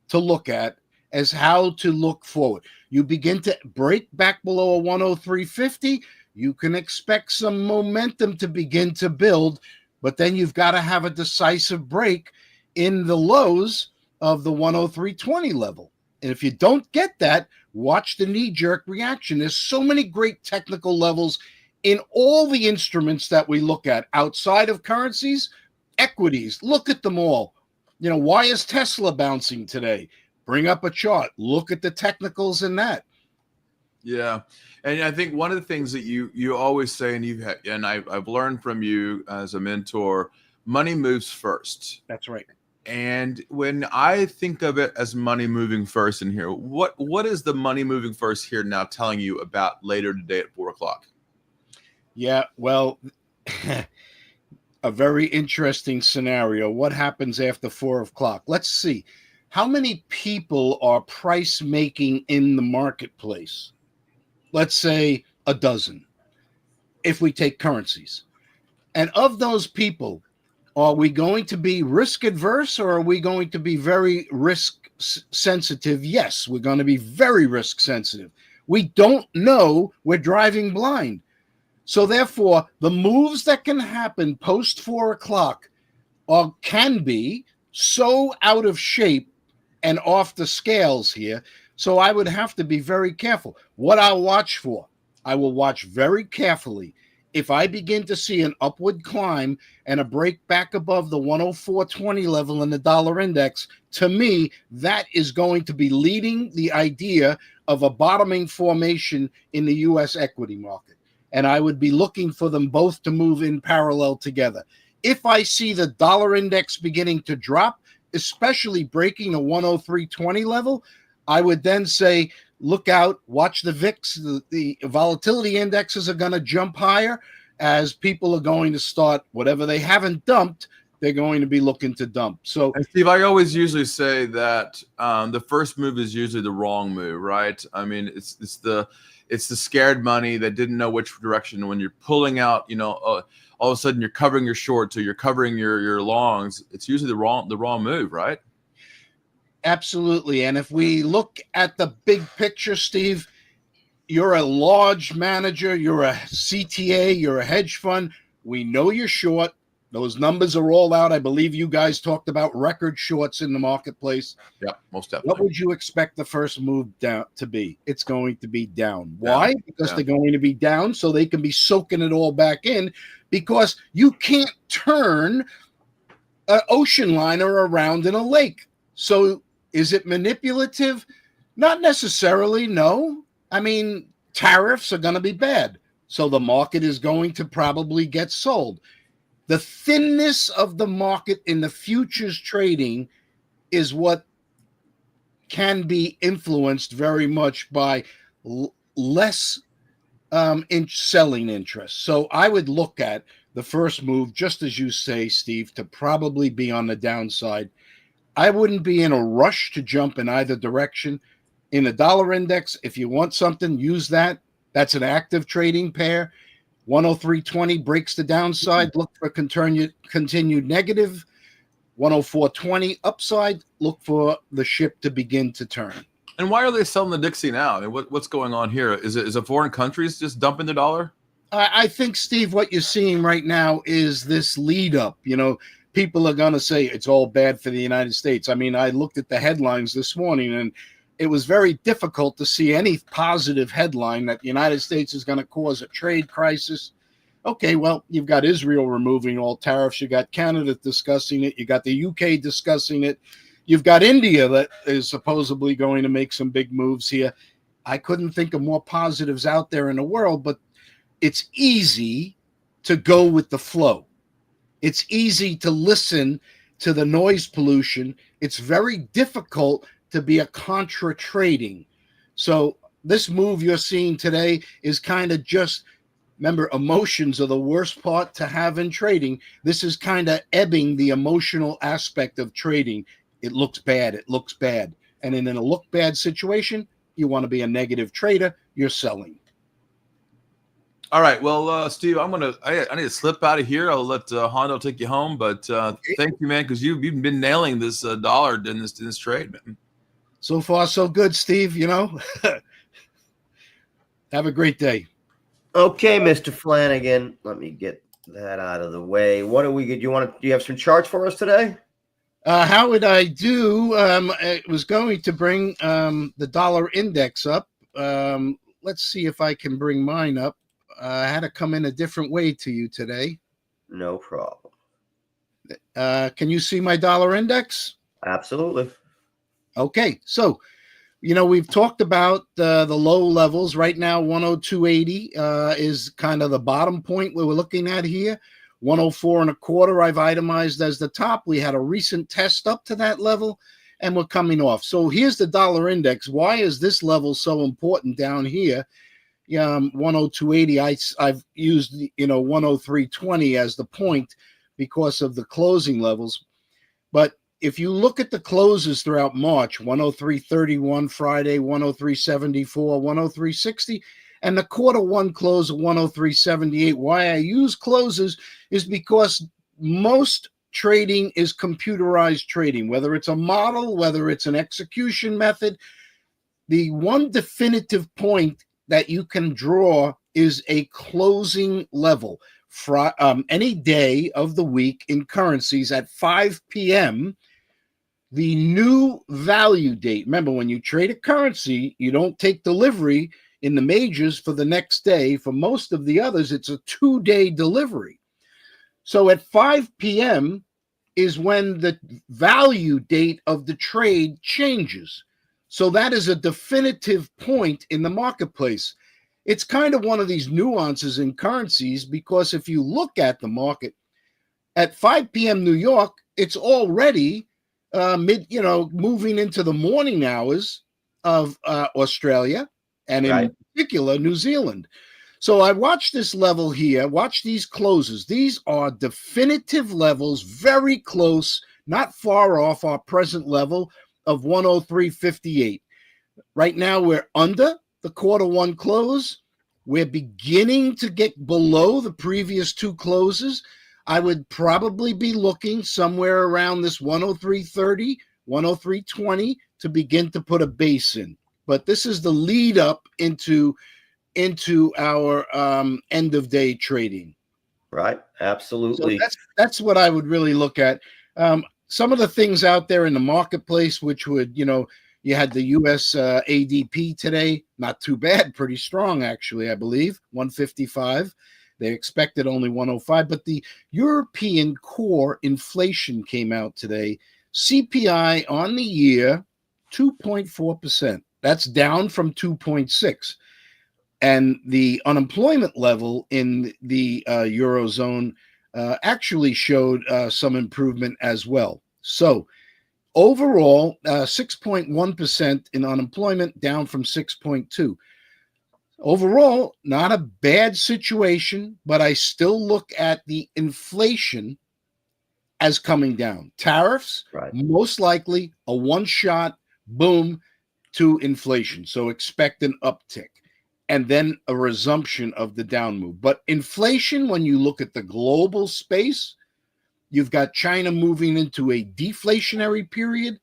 to look at as how to look forward. You begin to break back below a 103.50, you can expect some momentum to begin to build, but then you've got to have a decisive break in the lows of the 103.20 level. And if you don't get that, watch the knee-jerk reaction. There's so many great technical levels in all the instruments that we look at outside of currencies, equities. Look at them all. Why is Tesla bouncing today? Bring up a chart. Look at the technicals in that. Yeah. And I think one of the things that you always say, and I've learned from you as a mentor, money moves first. That's right. And when I think of it as money moving first in here, what is the money moving first here now telling you about later today at 4:00? Yeah, well, a very interesting scenario. What happens after 4:00? Let's see. How many people are price making in the marketplace? Let's say a dozen, if we take currencies. And of those people, are we going to be risk adverse or are we going to be very risk sensitive? Yes, we're going to be very risk sensitive. We don't know. We're driving blind. So therefore, the moves that can happen post 4:00 can be so out of shape and off the scales here. So I would have to be very careful. What I'll watch for, I will watch very carefully. If I begin to see an upward climb and a break back above the 104.20 level in the dollar index, to me, that is going to be leading the idea of a bottoming formation in the U.S. equity market. And I would be looking for them both to move in parallel together. If I see the dollar index beginning to drop, especially breaking a 103.20 level, I would then say, look out, watch the VIX. The volatility indexes are going to jump higher as people are going to start whatever they haven't dumped, they're going to be looking to dump. So, and Steve, I always usually say that the first move is usually the wrong move, right? I mean, it's the scared money that didn't know which direction. When you're pulling out, all of a sudden you're covering your shorts or you're covering your longs. It's usually the wrong move, right? Absolutely. And if we look at the big picture, Steve, you're a large manager, you're a CTA, you're a hedge fund. We know you're short. Those numbers are all out. I believe you guys talked about record shorts in the marketplace. Yeah, most definitely. What would you expect the first move down to be? It's going to be down. Why? Because they're going to be down so they can be soaking it all back in, because you can't turn an ocean liner around in a lake. So is it manipulative? Not necessarily, no. I mean, tariffs are going to be bad. So the market is going to probably get sold. The thinness of the market in the futures trading is what can be influenced very much by less selling interest. So I would look at the first move, just as you say, Steve, to probably be on the downside. I wouldn't be in a rush to jump in either direction. In the dollar index, if you want something, use that. That's an active trading pair. 103.20 breaks the downside. Look for continued negative. 104.20 upside. Look for the ship to begin to turn. And why are they selling the Dixie now? I mean, what's going on here? Is it foreign countries just dumping the dollar? I think, Steve, what you're seeing right now is this lead up. People are going to say it's all bad for the United States. I mean, I looked at the headlines this morning, and it was very difficult to see any positive headline that the United States is going to cause a trade crisis. Okay, well, you've got Israel removing all tariffs. You got Canada discussing it. You got the UK discussing it. You've got India that is supposedly going to make some big moves here. I couldn't think of more positives out there in the world, but it's easy to go with the flow. It's easy to listen to the noise pollution. It's very difficult to be a contra trading. So this move you're seeing today is kind of just, remember, emotions are the worst part to have in trading. This is kind of ebbing the emotional aspect of trading. It looks bad. It looks bad. And in a look bad situation, you want to be a negative trader. You're selling. All right. Well, Steve, I need to slip out of here. I'll let Hondo take you home. But thank you, man, because you've been nailing this dollar in this trade, man. So far, so good, Steve. Have a great day. Okay, Mr. Flanagan. Let me get that out of the way. What do we get? Do you have some charts for us today? How would I do? I was going to bring the dollar index up. Let's see if I can bring mine up. I had to come in a different way to you today. No problem. Can you see my dollar index? Absolutely. Okay, so we've talked about the low levels right now. 102.80 is kind of the bottom point we're looking at here. 104.25 I've itemized as the top. We had a recent test up to that level, and we're coming off. So here's the dollar index. Why is this level so important down here? 102.80. I've used 103.20 as the point because of the closing levels. But if you look at the closes throughout March, 103.31 Friday, 103.74, 103.60, and the quarter one close of 103.78. Why I use closes is because most trading is computerized trading, whether it's a model, whether it's an execution method. The one definitive point that you can draw is a closing level. Any day of the week in currencies at 5 p.m., the new value date. Remember, when you trade a currency, you don't take delivery in the majors for the next day. For most of the others, it's a 2-day delivery. So at 5 p.m. is when the value date of the trade changes. So that is a definitive point in the marketplace. It's kind of one of these nuances in currencies, because if you look at the market at 5 p.m. New York, it's already moving into the morning hours of Australia, and in particular New Zealand. So I watch this level here, watch these closes. These are definitive levels, very close, not far off our present level of 103.58. Right now we're under the quarter one close. We're beginning to get below the previous two closes. I would probably be looking somewhere around this 103.30, 103.20 to begin to put a base in. But this is the lead up into our end of day trading. Right. Absolutely. So that's what I would really look at. Some of the things out there in the marketplace, which would, you had the US ADP today, not too bad, pretty strong actually, I believe, 155. They expected only 105, but the European core inflation came out today. CPI on the year, 2.4%. That's down from 2.6. And the unemployment level in the Eurozone actually showed some improvement as well. So overall, 6.1% in unemployment, down from 6.2. Overall, not a bad situation, but I still look at the inflation as coming down. Tariffs, most likely a one-shot boom to inflation. So expect an uptick and then a resumption of the down move. But inflation, when you look at the global space, you've got China moving into a deflationary period,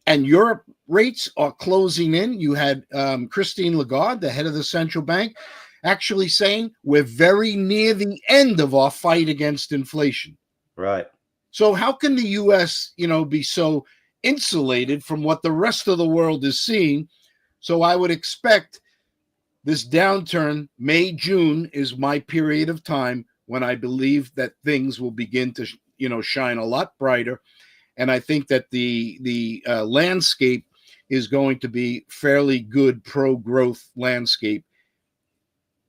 and Europe rates are closing in. You had Christine Lagarde, the head of the central bank, actually saying we're very near the end of our fight against inflation. Right. So how can the U.S., be so insulated from what the rest of the world is seeing? So I would expect this downturn, May, June, is my period of time when I believe that things will begin to, shine a lot brighter. And I think that the landscape is going to be fairly good pro-growth landscape.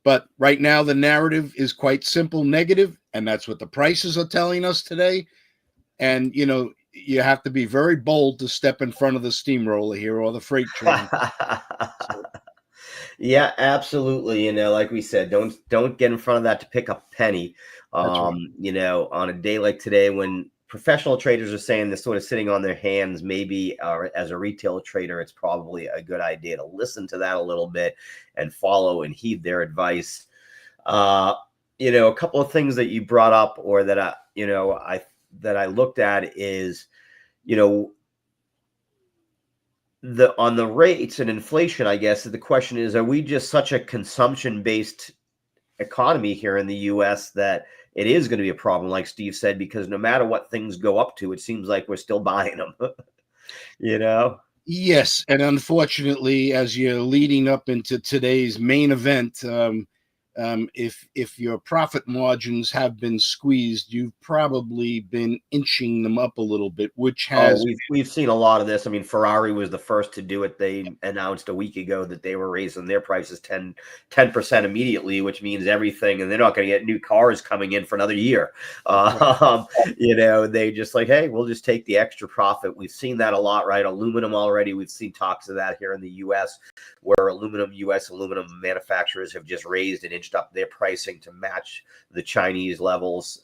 But right now, the narrative is quite simple, negative, and that's what the prices are telling us today. And, you have to be very bold to step in front of the steamroller here or the freight train. Yeah, absolutely. Like we said, don't get in front of that to pick up a penny. Right. On a day like today, when professional traders are saying they're sort of sitting on their hands, maybe as a retail trader, it's probably a good idea to listen to that a little bit and follow and heed their advice. A couple of things that you brought up, or that I looked at is, on the rates and inflation, I guess the question is, are we just such a consumption-based economy here in the U.S. that it is going to be a problem, like Steve said, because no matter what things go up to, it seems like we're still buying them, Yes, and unfortunately, as you're leading up into today's main event, if your profit margins have been squeezed, you've probably been inching them up a little bit, which has we've seen a lot of this. I mean, Ferrari was the first to do it. They announced a week ago that they were raising their prices 10% immediately, which means everything, and they're not going to get new cars coming in for another year. They just like, hey, we'll just take the extra profit. We've seen that a lot, right? Aluminum already. We've seen talks of that here in the U.S., where U.S. aluminum manufacturers have just raised and inched up their pricing to match the Chinese levels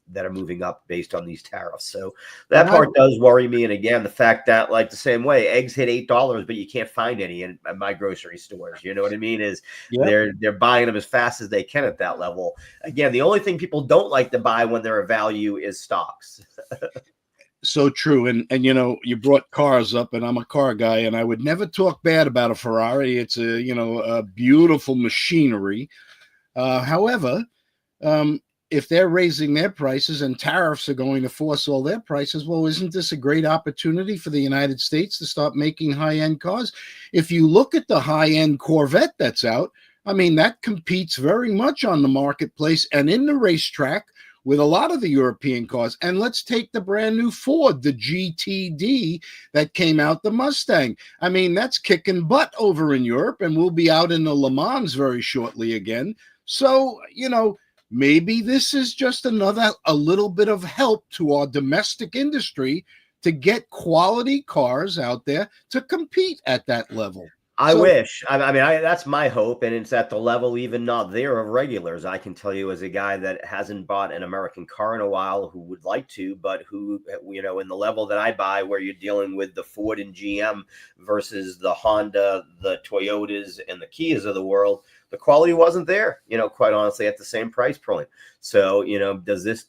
that are moving up based on these tariffs. So that part does worry me. And again, the fact that, like, the same way eggs hit $8, but you can't find any in my grocery stores. You know what I mean? They're buying them as fast as they can at that level. Again, the only thing people don't like to buy when they're a value is stocks. So true. And you brought cars up, and I'm a car guy, and I would never talk bad about a Ferrari. It's a beautiful machinery. However, if they're raising their prices and tariffs are going to force all their prices, well, isn't this a great opportunity for the United States to start making high-end cars? If you look at the high-end Corvette that's out, I mean, that competes very much on the marketplace and in the racetrack with a lot of the European cars. And let's take the brand new Ford, the GTD that came out, the Mustang. I mean, that's kicking butt over in Europe, and we'll be out in the Le Mans very shortly again. So, maybe this is just a little bit of help to our domestic industry to get quality cars out there to compete at that level. I wish. I mean, that's my hope, and it's at the level even not there of regulars. I can tell you, as a guy that hasn't bought an American car in a while, who would like to, but who, in the level that I buy, where you're dealing with the Ford and GM versus the Honda, the Toyotas, and the Kias of the world, the quality wasn't there. Quite honestly, at the same price point. So, does this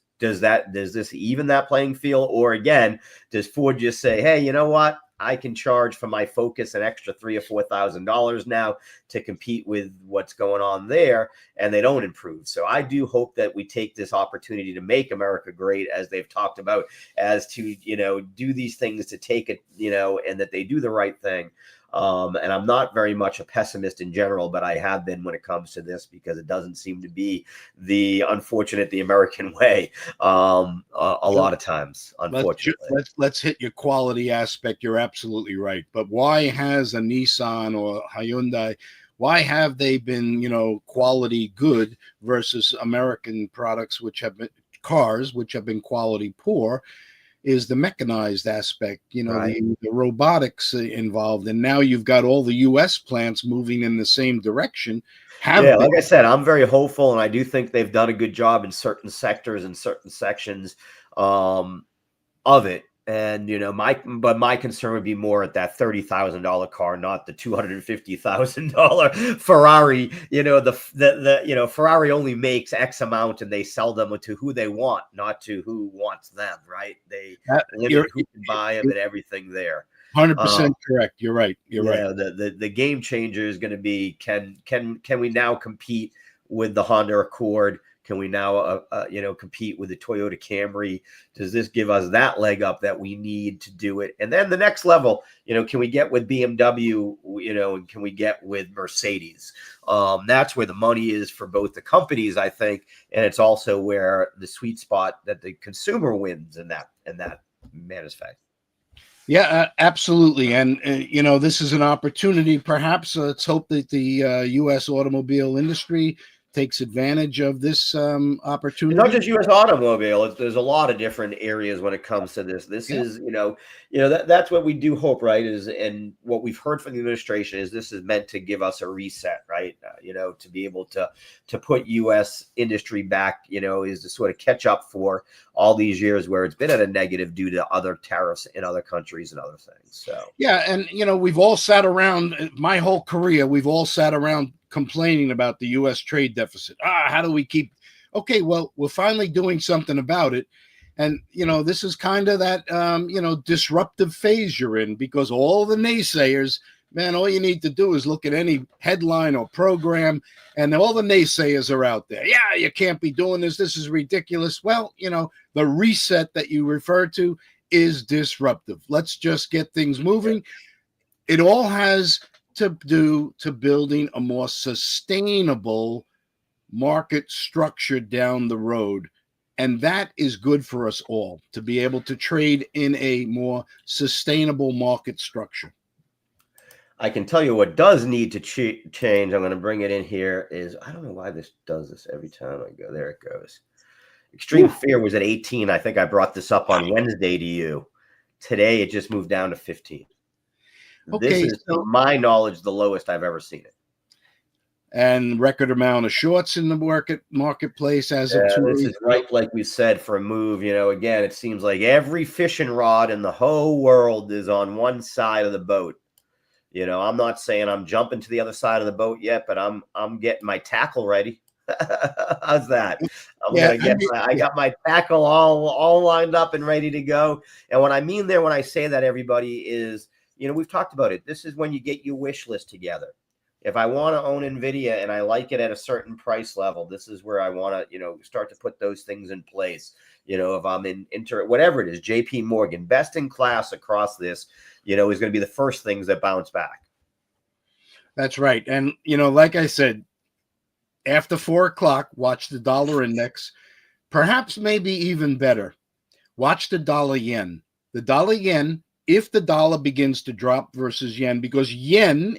even that playing field, or again, does Ford just say, hey, you know what? I can charge for my Focus an extra $3,000 or $4,000 now to compete with what's going on there, and they don't improve. So I do hope that we take this opportunity to make America great, as they've talked about, as to do these things to take it, and that they do the right thing. And I'm not very much a pessimist in general, but I have been when it comes to this, because it doesn't seem to be the American way a lot of times, unfortunately. Let's hit your quality aspect. You're absolutely right. But why has a Nissan or Hyundai, why have they been, quality good versus American products, which have been cars, which have been quality poor? Is the mechanized aspect, right. the robotics involved. And now you've got all the U.S. plants moving in the same direction. Like I said, I'm very hopeful, and I do think they've done a good job in certain sectors and certain sections of it. And, my concern would be more at that $30,000 car, not the $250,000 Ferrari. Ferrari only makes X amount, and they sell them to who they want, not to who wants them. Right. They limit who can buy them and everything there. 100% correct. You're right. You're right. The game changer is going to be, can we now compete with the Honda Accord? Can we now, compete with the Toyota Camry? Does this give us that leg up that we need to do it? And then the next level, can we get with BMW, and can we get with Mercedes? That's where the money is for both the companies, I think. And it's also where the sweet spot that the consumer wins in that manifest. Yeah, absolutely. And, this is an opportunity, perhaps. Let's hope that the U.S. automobile industry takes advantage of this opportunity. It's not just U.S. automobile. There's a lot of different areas when it comes to this. This is, that's what we do hope, right? And what we've heard from the administration is this is meant to give us a reset, right? To be able to put U.S. industry back, is to sort of catch up for all these years where it's been at a negative due to other tariffs in other countries and other things. So yeah, and we've all sat around, my whole career, we've all sat around complaining about the U.S. trade deficit. How do we keep? Okay, well, we're finally doing something about it. And, this is kind of that, disruptive phase you're in, because all the naysayers, man, all you need to do is look at any headline or program, and all the naysayers are out there. Yeah, you can't be doing this. This is ridiculous. Well, the reset that you refer to is disruptive. Let's just get things moving. It all has to do to building a more sustainable market structure down the road. And that is good for us all, to be able to trade in a more sustainable market structure. I can tell you what does need to change. I'm going to bring it in here. I don't know why this does this every time I go. There it goes. Extreme fear was at 18. I think I brought this up on Wednesday to you. Today, it just moved down to 15. Okay, this is, to my knowledge, the lowest I've ever seen it. And record amount of shorts in the marketplace as of 2 weeks. This is right, like we said, for a move. Again, it seems like every fishing rod in the whole world is on one side of the boat. I'm not saying I'm jumping to the other side of the boat yet, but I'm getting my tackle ready. How's that? I got my tackle all lined up and ready to go. And what I mean there when I say that, everybody, is we've talked about it. This is when you get your wish list together. if I want to own Nvidia and I like it at a certain price level, this is where I want to, start to put those things in place. If I'm in whatever it is, JP Morgan, best in class across this, is going to be the first things that bounce back. That's right. And, like I said, after 4 o'clock, watch the dollar index. Perhaps maybe even better, watch the dollar yen. The dollar yen, if the dollar begins to drop versus yen, because yen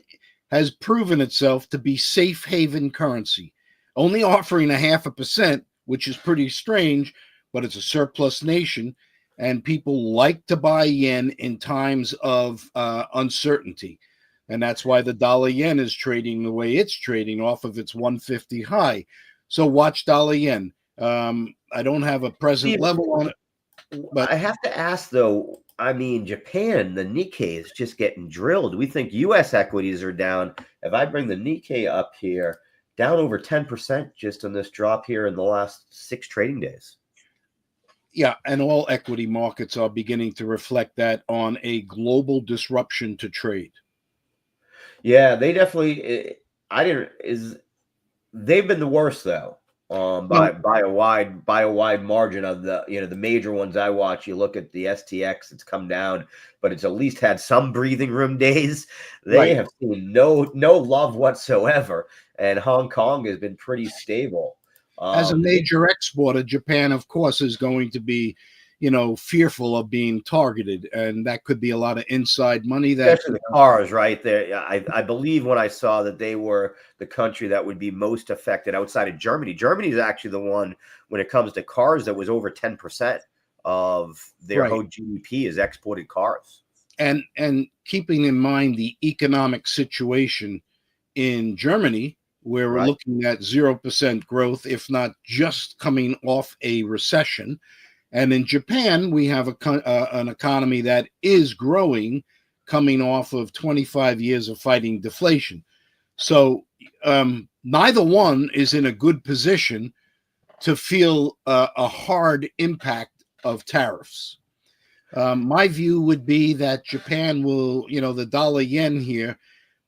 has proven itself to be safe haven currency, only offering 0.5%, which is pretty strange, but it's a surplus nation, and people like to buy yen in times of uncertainty. And that's why the dollar yen is trading the way it's trading off of its 150 high. So watch dollar yen. I don't have a present level on it, but I have to ask though. I mean, Japan, the Nikkei is just getting drilled. We think U.S. equities are down. If I bring the Nikkei up here, down over 10% just on this drop here in the last 6 trading days. Yeah, and all equity markets are beginning to reflect that on a global disruption to trade. Yeah, they definitely. They've been the worst though. By a wide margin of the major ones I watch. You look at the STX, it's come down, but it's at least had some breathing room days. They have seen no love whatsoever, and Hong Kong has been pretty stable. As a major exporter, Japan, of course, is going to be, fearful of being targeted, and that could be a lot of inside money. Especially the cars, right there. I believe when I saw that they were the country that would be most affected outside of Germany. Germany is actually the one when it comes to cars that was over 10% of their whole GDP is exported cars. And keeping in mind the economic situation in Germany, where we're looking at 0% growth, if not just coming off a recession. And in Japan, we have an economy that is growing, coming off of 25 years of fighting deflation. So neither one is in a good position to feel a hard impact of tariffs. My view would be that Japan will, the dollar yen here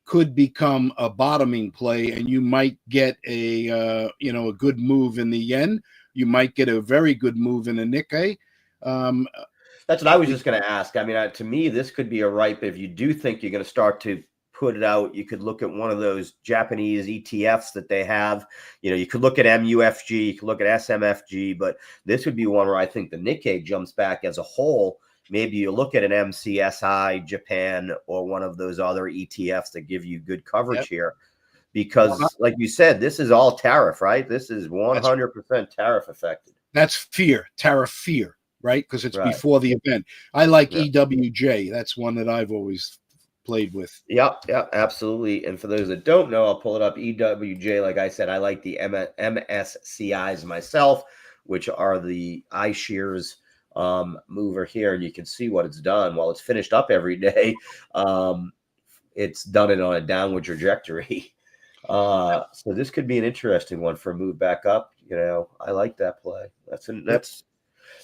could become a bottoming play, and you might get a good move in the yen. You might get a very good move in the Nikkei. That's what I was just going to ask. I mean, to me, this could be a ripe. If you do think you're going to start to put it out, you could look at one of those Japanese ETFs that they have. You could look at MUFG, you could look at SMFG, but this would be one where I think the Nikkei jumps back as a whole. Maybe you look at an MCSI Japan or one of those other ETFs that give you good coverage here. Because, like you said, this is all tariff, right? This is 100% tariff affected. That's fear, tariff fear, right? Because it's before the event. I like EWJ. That's one that I've always played with. Yep, absolutely. And for those that don't know, I'll pull it up. EWJ, like I said, I like the MSCIs myself, which are the iShares mover here. And you can see what it's done. While it's finished up every day, it's done it on a downward trajectory. So this could be an interesting one for a move back up. I like that play. That's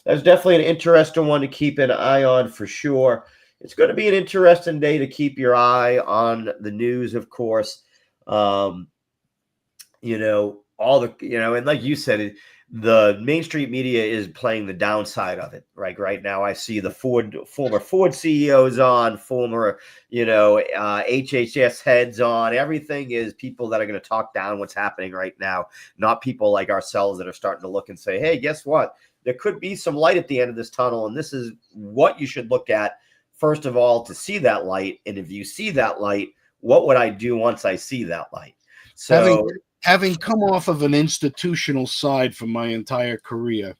definitely an interesting one to keep an eye on for sure. It's going to be an interesting day to keep your eye on the news, of course. All the, and like you said, the mainstream media is playing the downside of it. Right now, I see the former Ford CEOs on, former, HHS heads on. Everything is people that are going to talk down what's happening right now, not people like ourselves that are starting to look and say, hey, guess what? There could be some light at the end of this tunnel, and this is what you should look at, first of all, to see that light. And if you see that light, what would I do once I see that light? So having come off of an institutional side for my entire career,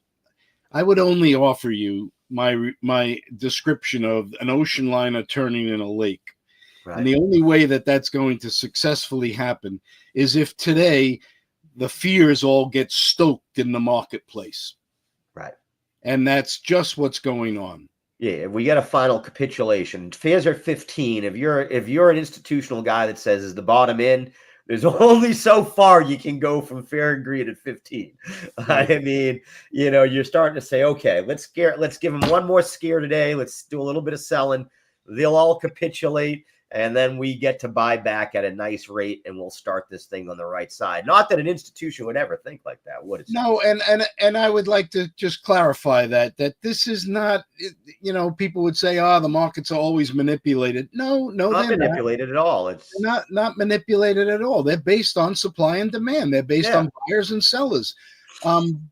I would only offer you my description of an ocean liner turning in a lake. Right. And the only way that that's going to successfully happen is if today the fears all get stoked in the marketplace. Right. And that's just what's going on. Yeah, we get a final capitulation. Fears are 15. If you're an institutional guy that says is the bottom in, there's only so far you can go from fear and greed at 15. Right. I mean, you're starting to say, okay, let's give them one more scare today. Let's do a little bit of selling. They'll all capitulate. and then we get to buy back at a nice rate, and we'll start this thing on the right side. Not that an institution would ever think like that, would it? No, and I would like to just clarify that this is not, people would say, the markets are always manipulated. No, Not they're manipulated at all. It's not manipulated at all. They're based on supply and demand. They're based on buyers and sellers.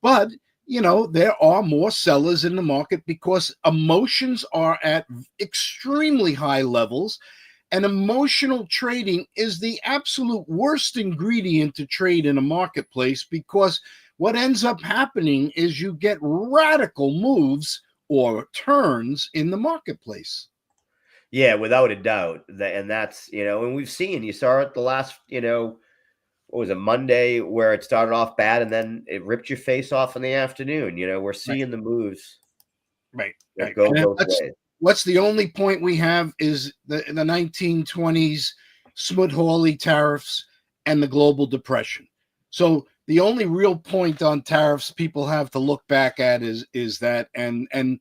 But there are more sellers in the market because emotions are at extremely high levels, and emotional trading is the absolute worst ingredient to trade in a marketplace, because what ends up happening is you get radical moves or turns in the marketplace. Yeah, without a doubt. And that's, and we've seen, you saw it the last, what was it, Monday, where it started off bad and then it ripped your face off in the afternoon. We're seeing the moves Right. that go both ways. What's the only point we have is the 1920s Smoot-Hawley tariffs and the global depression. So the only real point on tariffs people have to look back at is that, and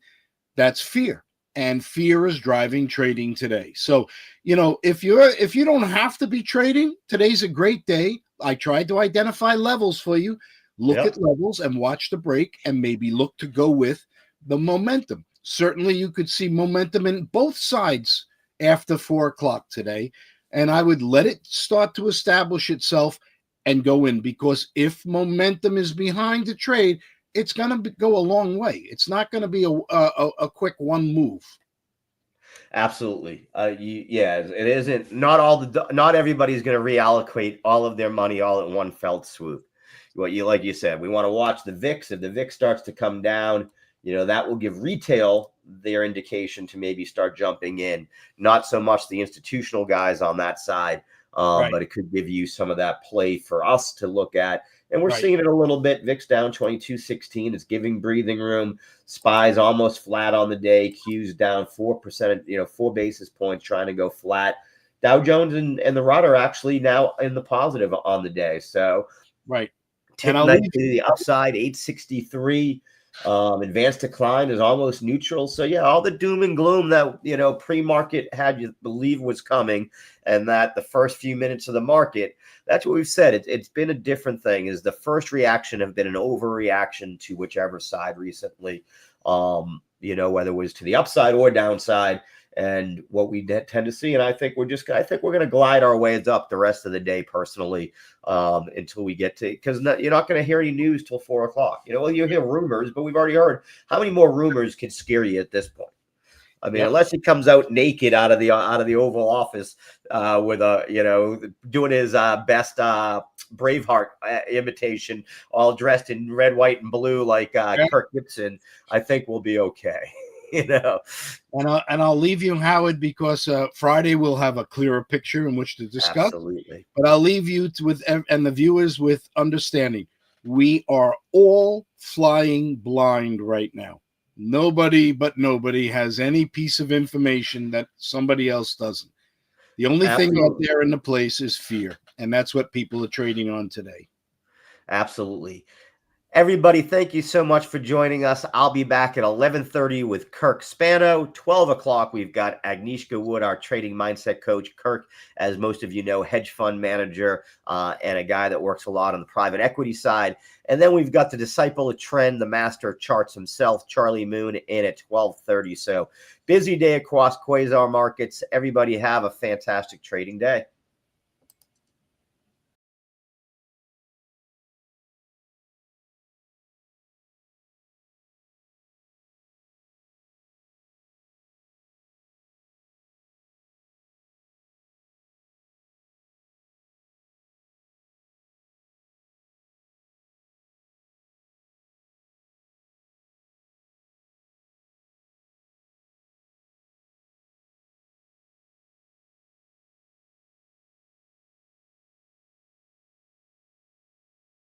that's fear. And fear is driving trading today. So, if you don't have to be trading, today's a great day. I tried to identify levels for you. Look at levels and watch the break, and maybe look to go with the momentum. Certainly, you could see momentum in both sides after 4 o'clock today, and I would let it start to establish itself and go in, because if momentum is behind the trade, it's going to go a long way. It's not going to be a quick one move. Absolutely. It isn't. Not everybody's going to reallocate all of their money all at one felt swoop. Like you said, we want to watch the VIX. If the VIX starts to come down, that will give retail their indication to maybe start jumping in. Not so much the institutional guys on that side, but it could give you some of that play for us to look at. And we're seeing it a little bit. VIX down 22.16. It's giving breathing room. SPY's almost flat on the day. Q's down 4%, 4 basis points, trying to go flat. Dow Jones and the RUT are actually now in the positive on the day. So tick nicely to the upside, 863. Advanced decline is almost neutral. So all the doom and gloom that pre-market had you believe was coming, and that the first few minutes of the market, that's what we've said. It's been a different thing. Is the first reaction have been an overreaction to whichever side recently, whether it was to the upside or downside. And what we tend to see, and I think we're going to glide our ways up the rest of the day, personally, until we get to, because you're not going to hear any news till 4 o'clock. You'll hear rumors, but we've already heard. How many more rumors can scare you at this point? I mean, unless he comes out naked out of the Oval Office with doing his best Braveheart imitation, all dressed in red, white, and blue like Kirk Gibson, I think we'll be okay. And I'll leave you, Howard, because Friday we'll have a clearer picture in which to discuss. Absolutely. But I'll leave you and the viewers with understanding. We are all flying blind right now. Nobody has any piece of information that somebody else doesn't. The only thing out there in the place is fear, and that's what people are trading on today. Absolutely. Everybody, thank you so much for joining us. I'll be back at 11:30 with Kirk Spano. 12 o'clock, we've got Agnieszka Wood, our trading mindset coach. Kirk, as most of you know, hedge fund manager and a guy that works a lot on the private equity side. And then we've got the disciple of trend, the master of charts himself, Charlie Moon, in at 12:30. So busy day across Quasar markets. Everybody have a fantastic trading day.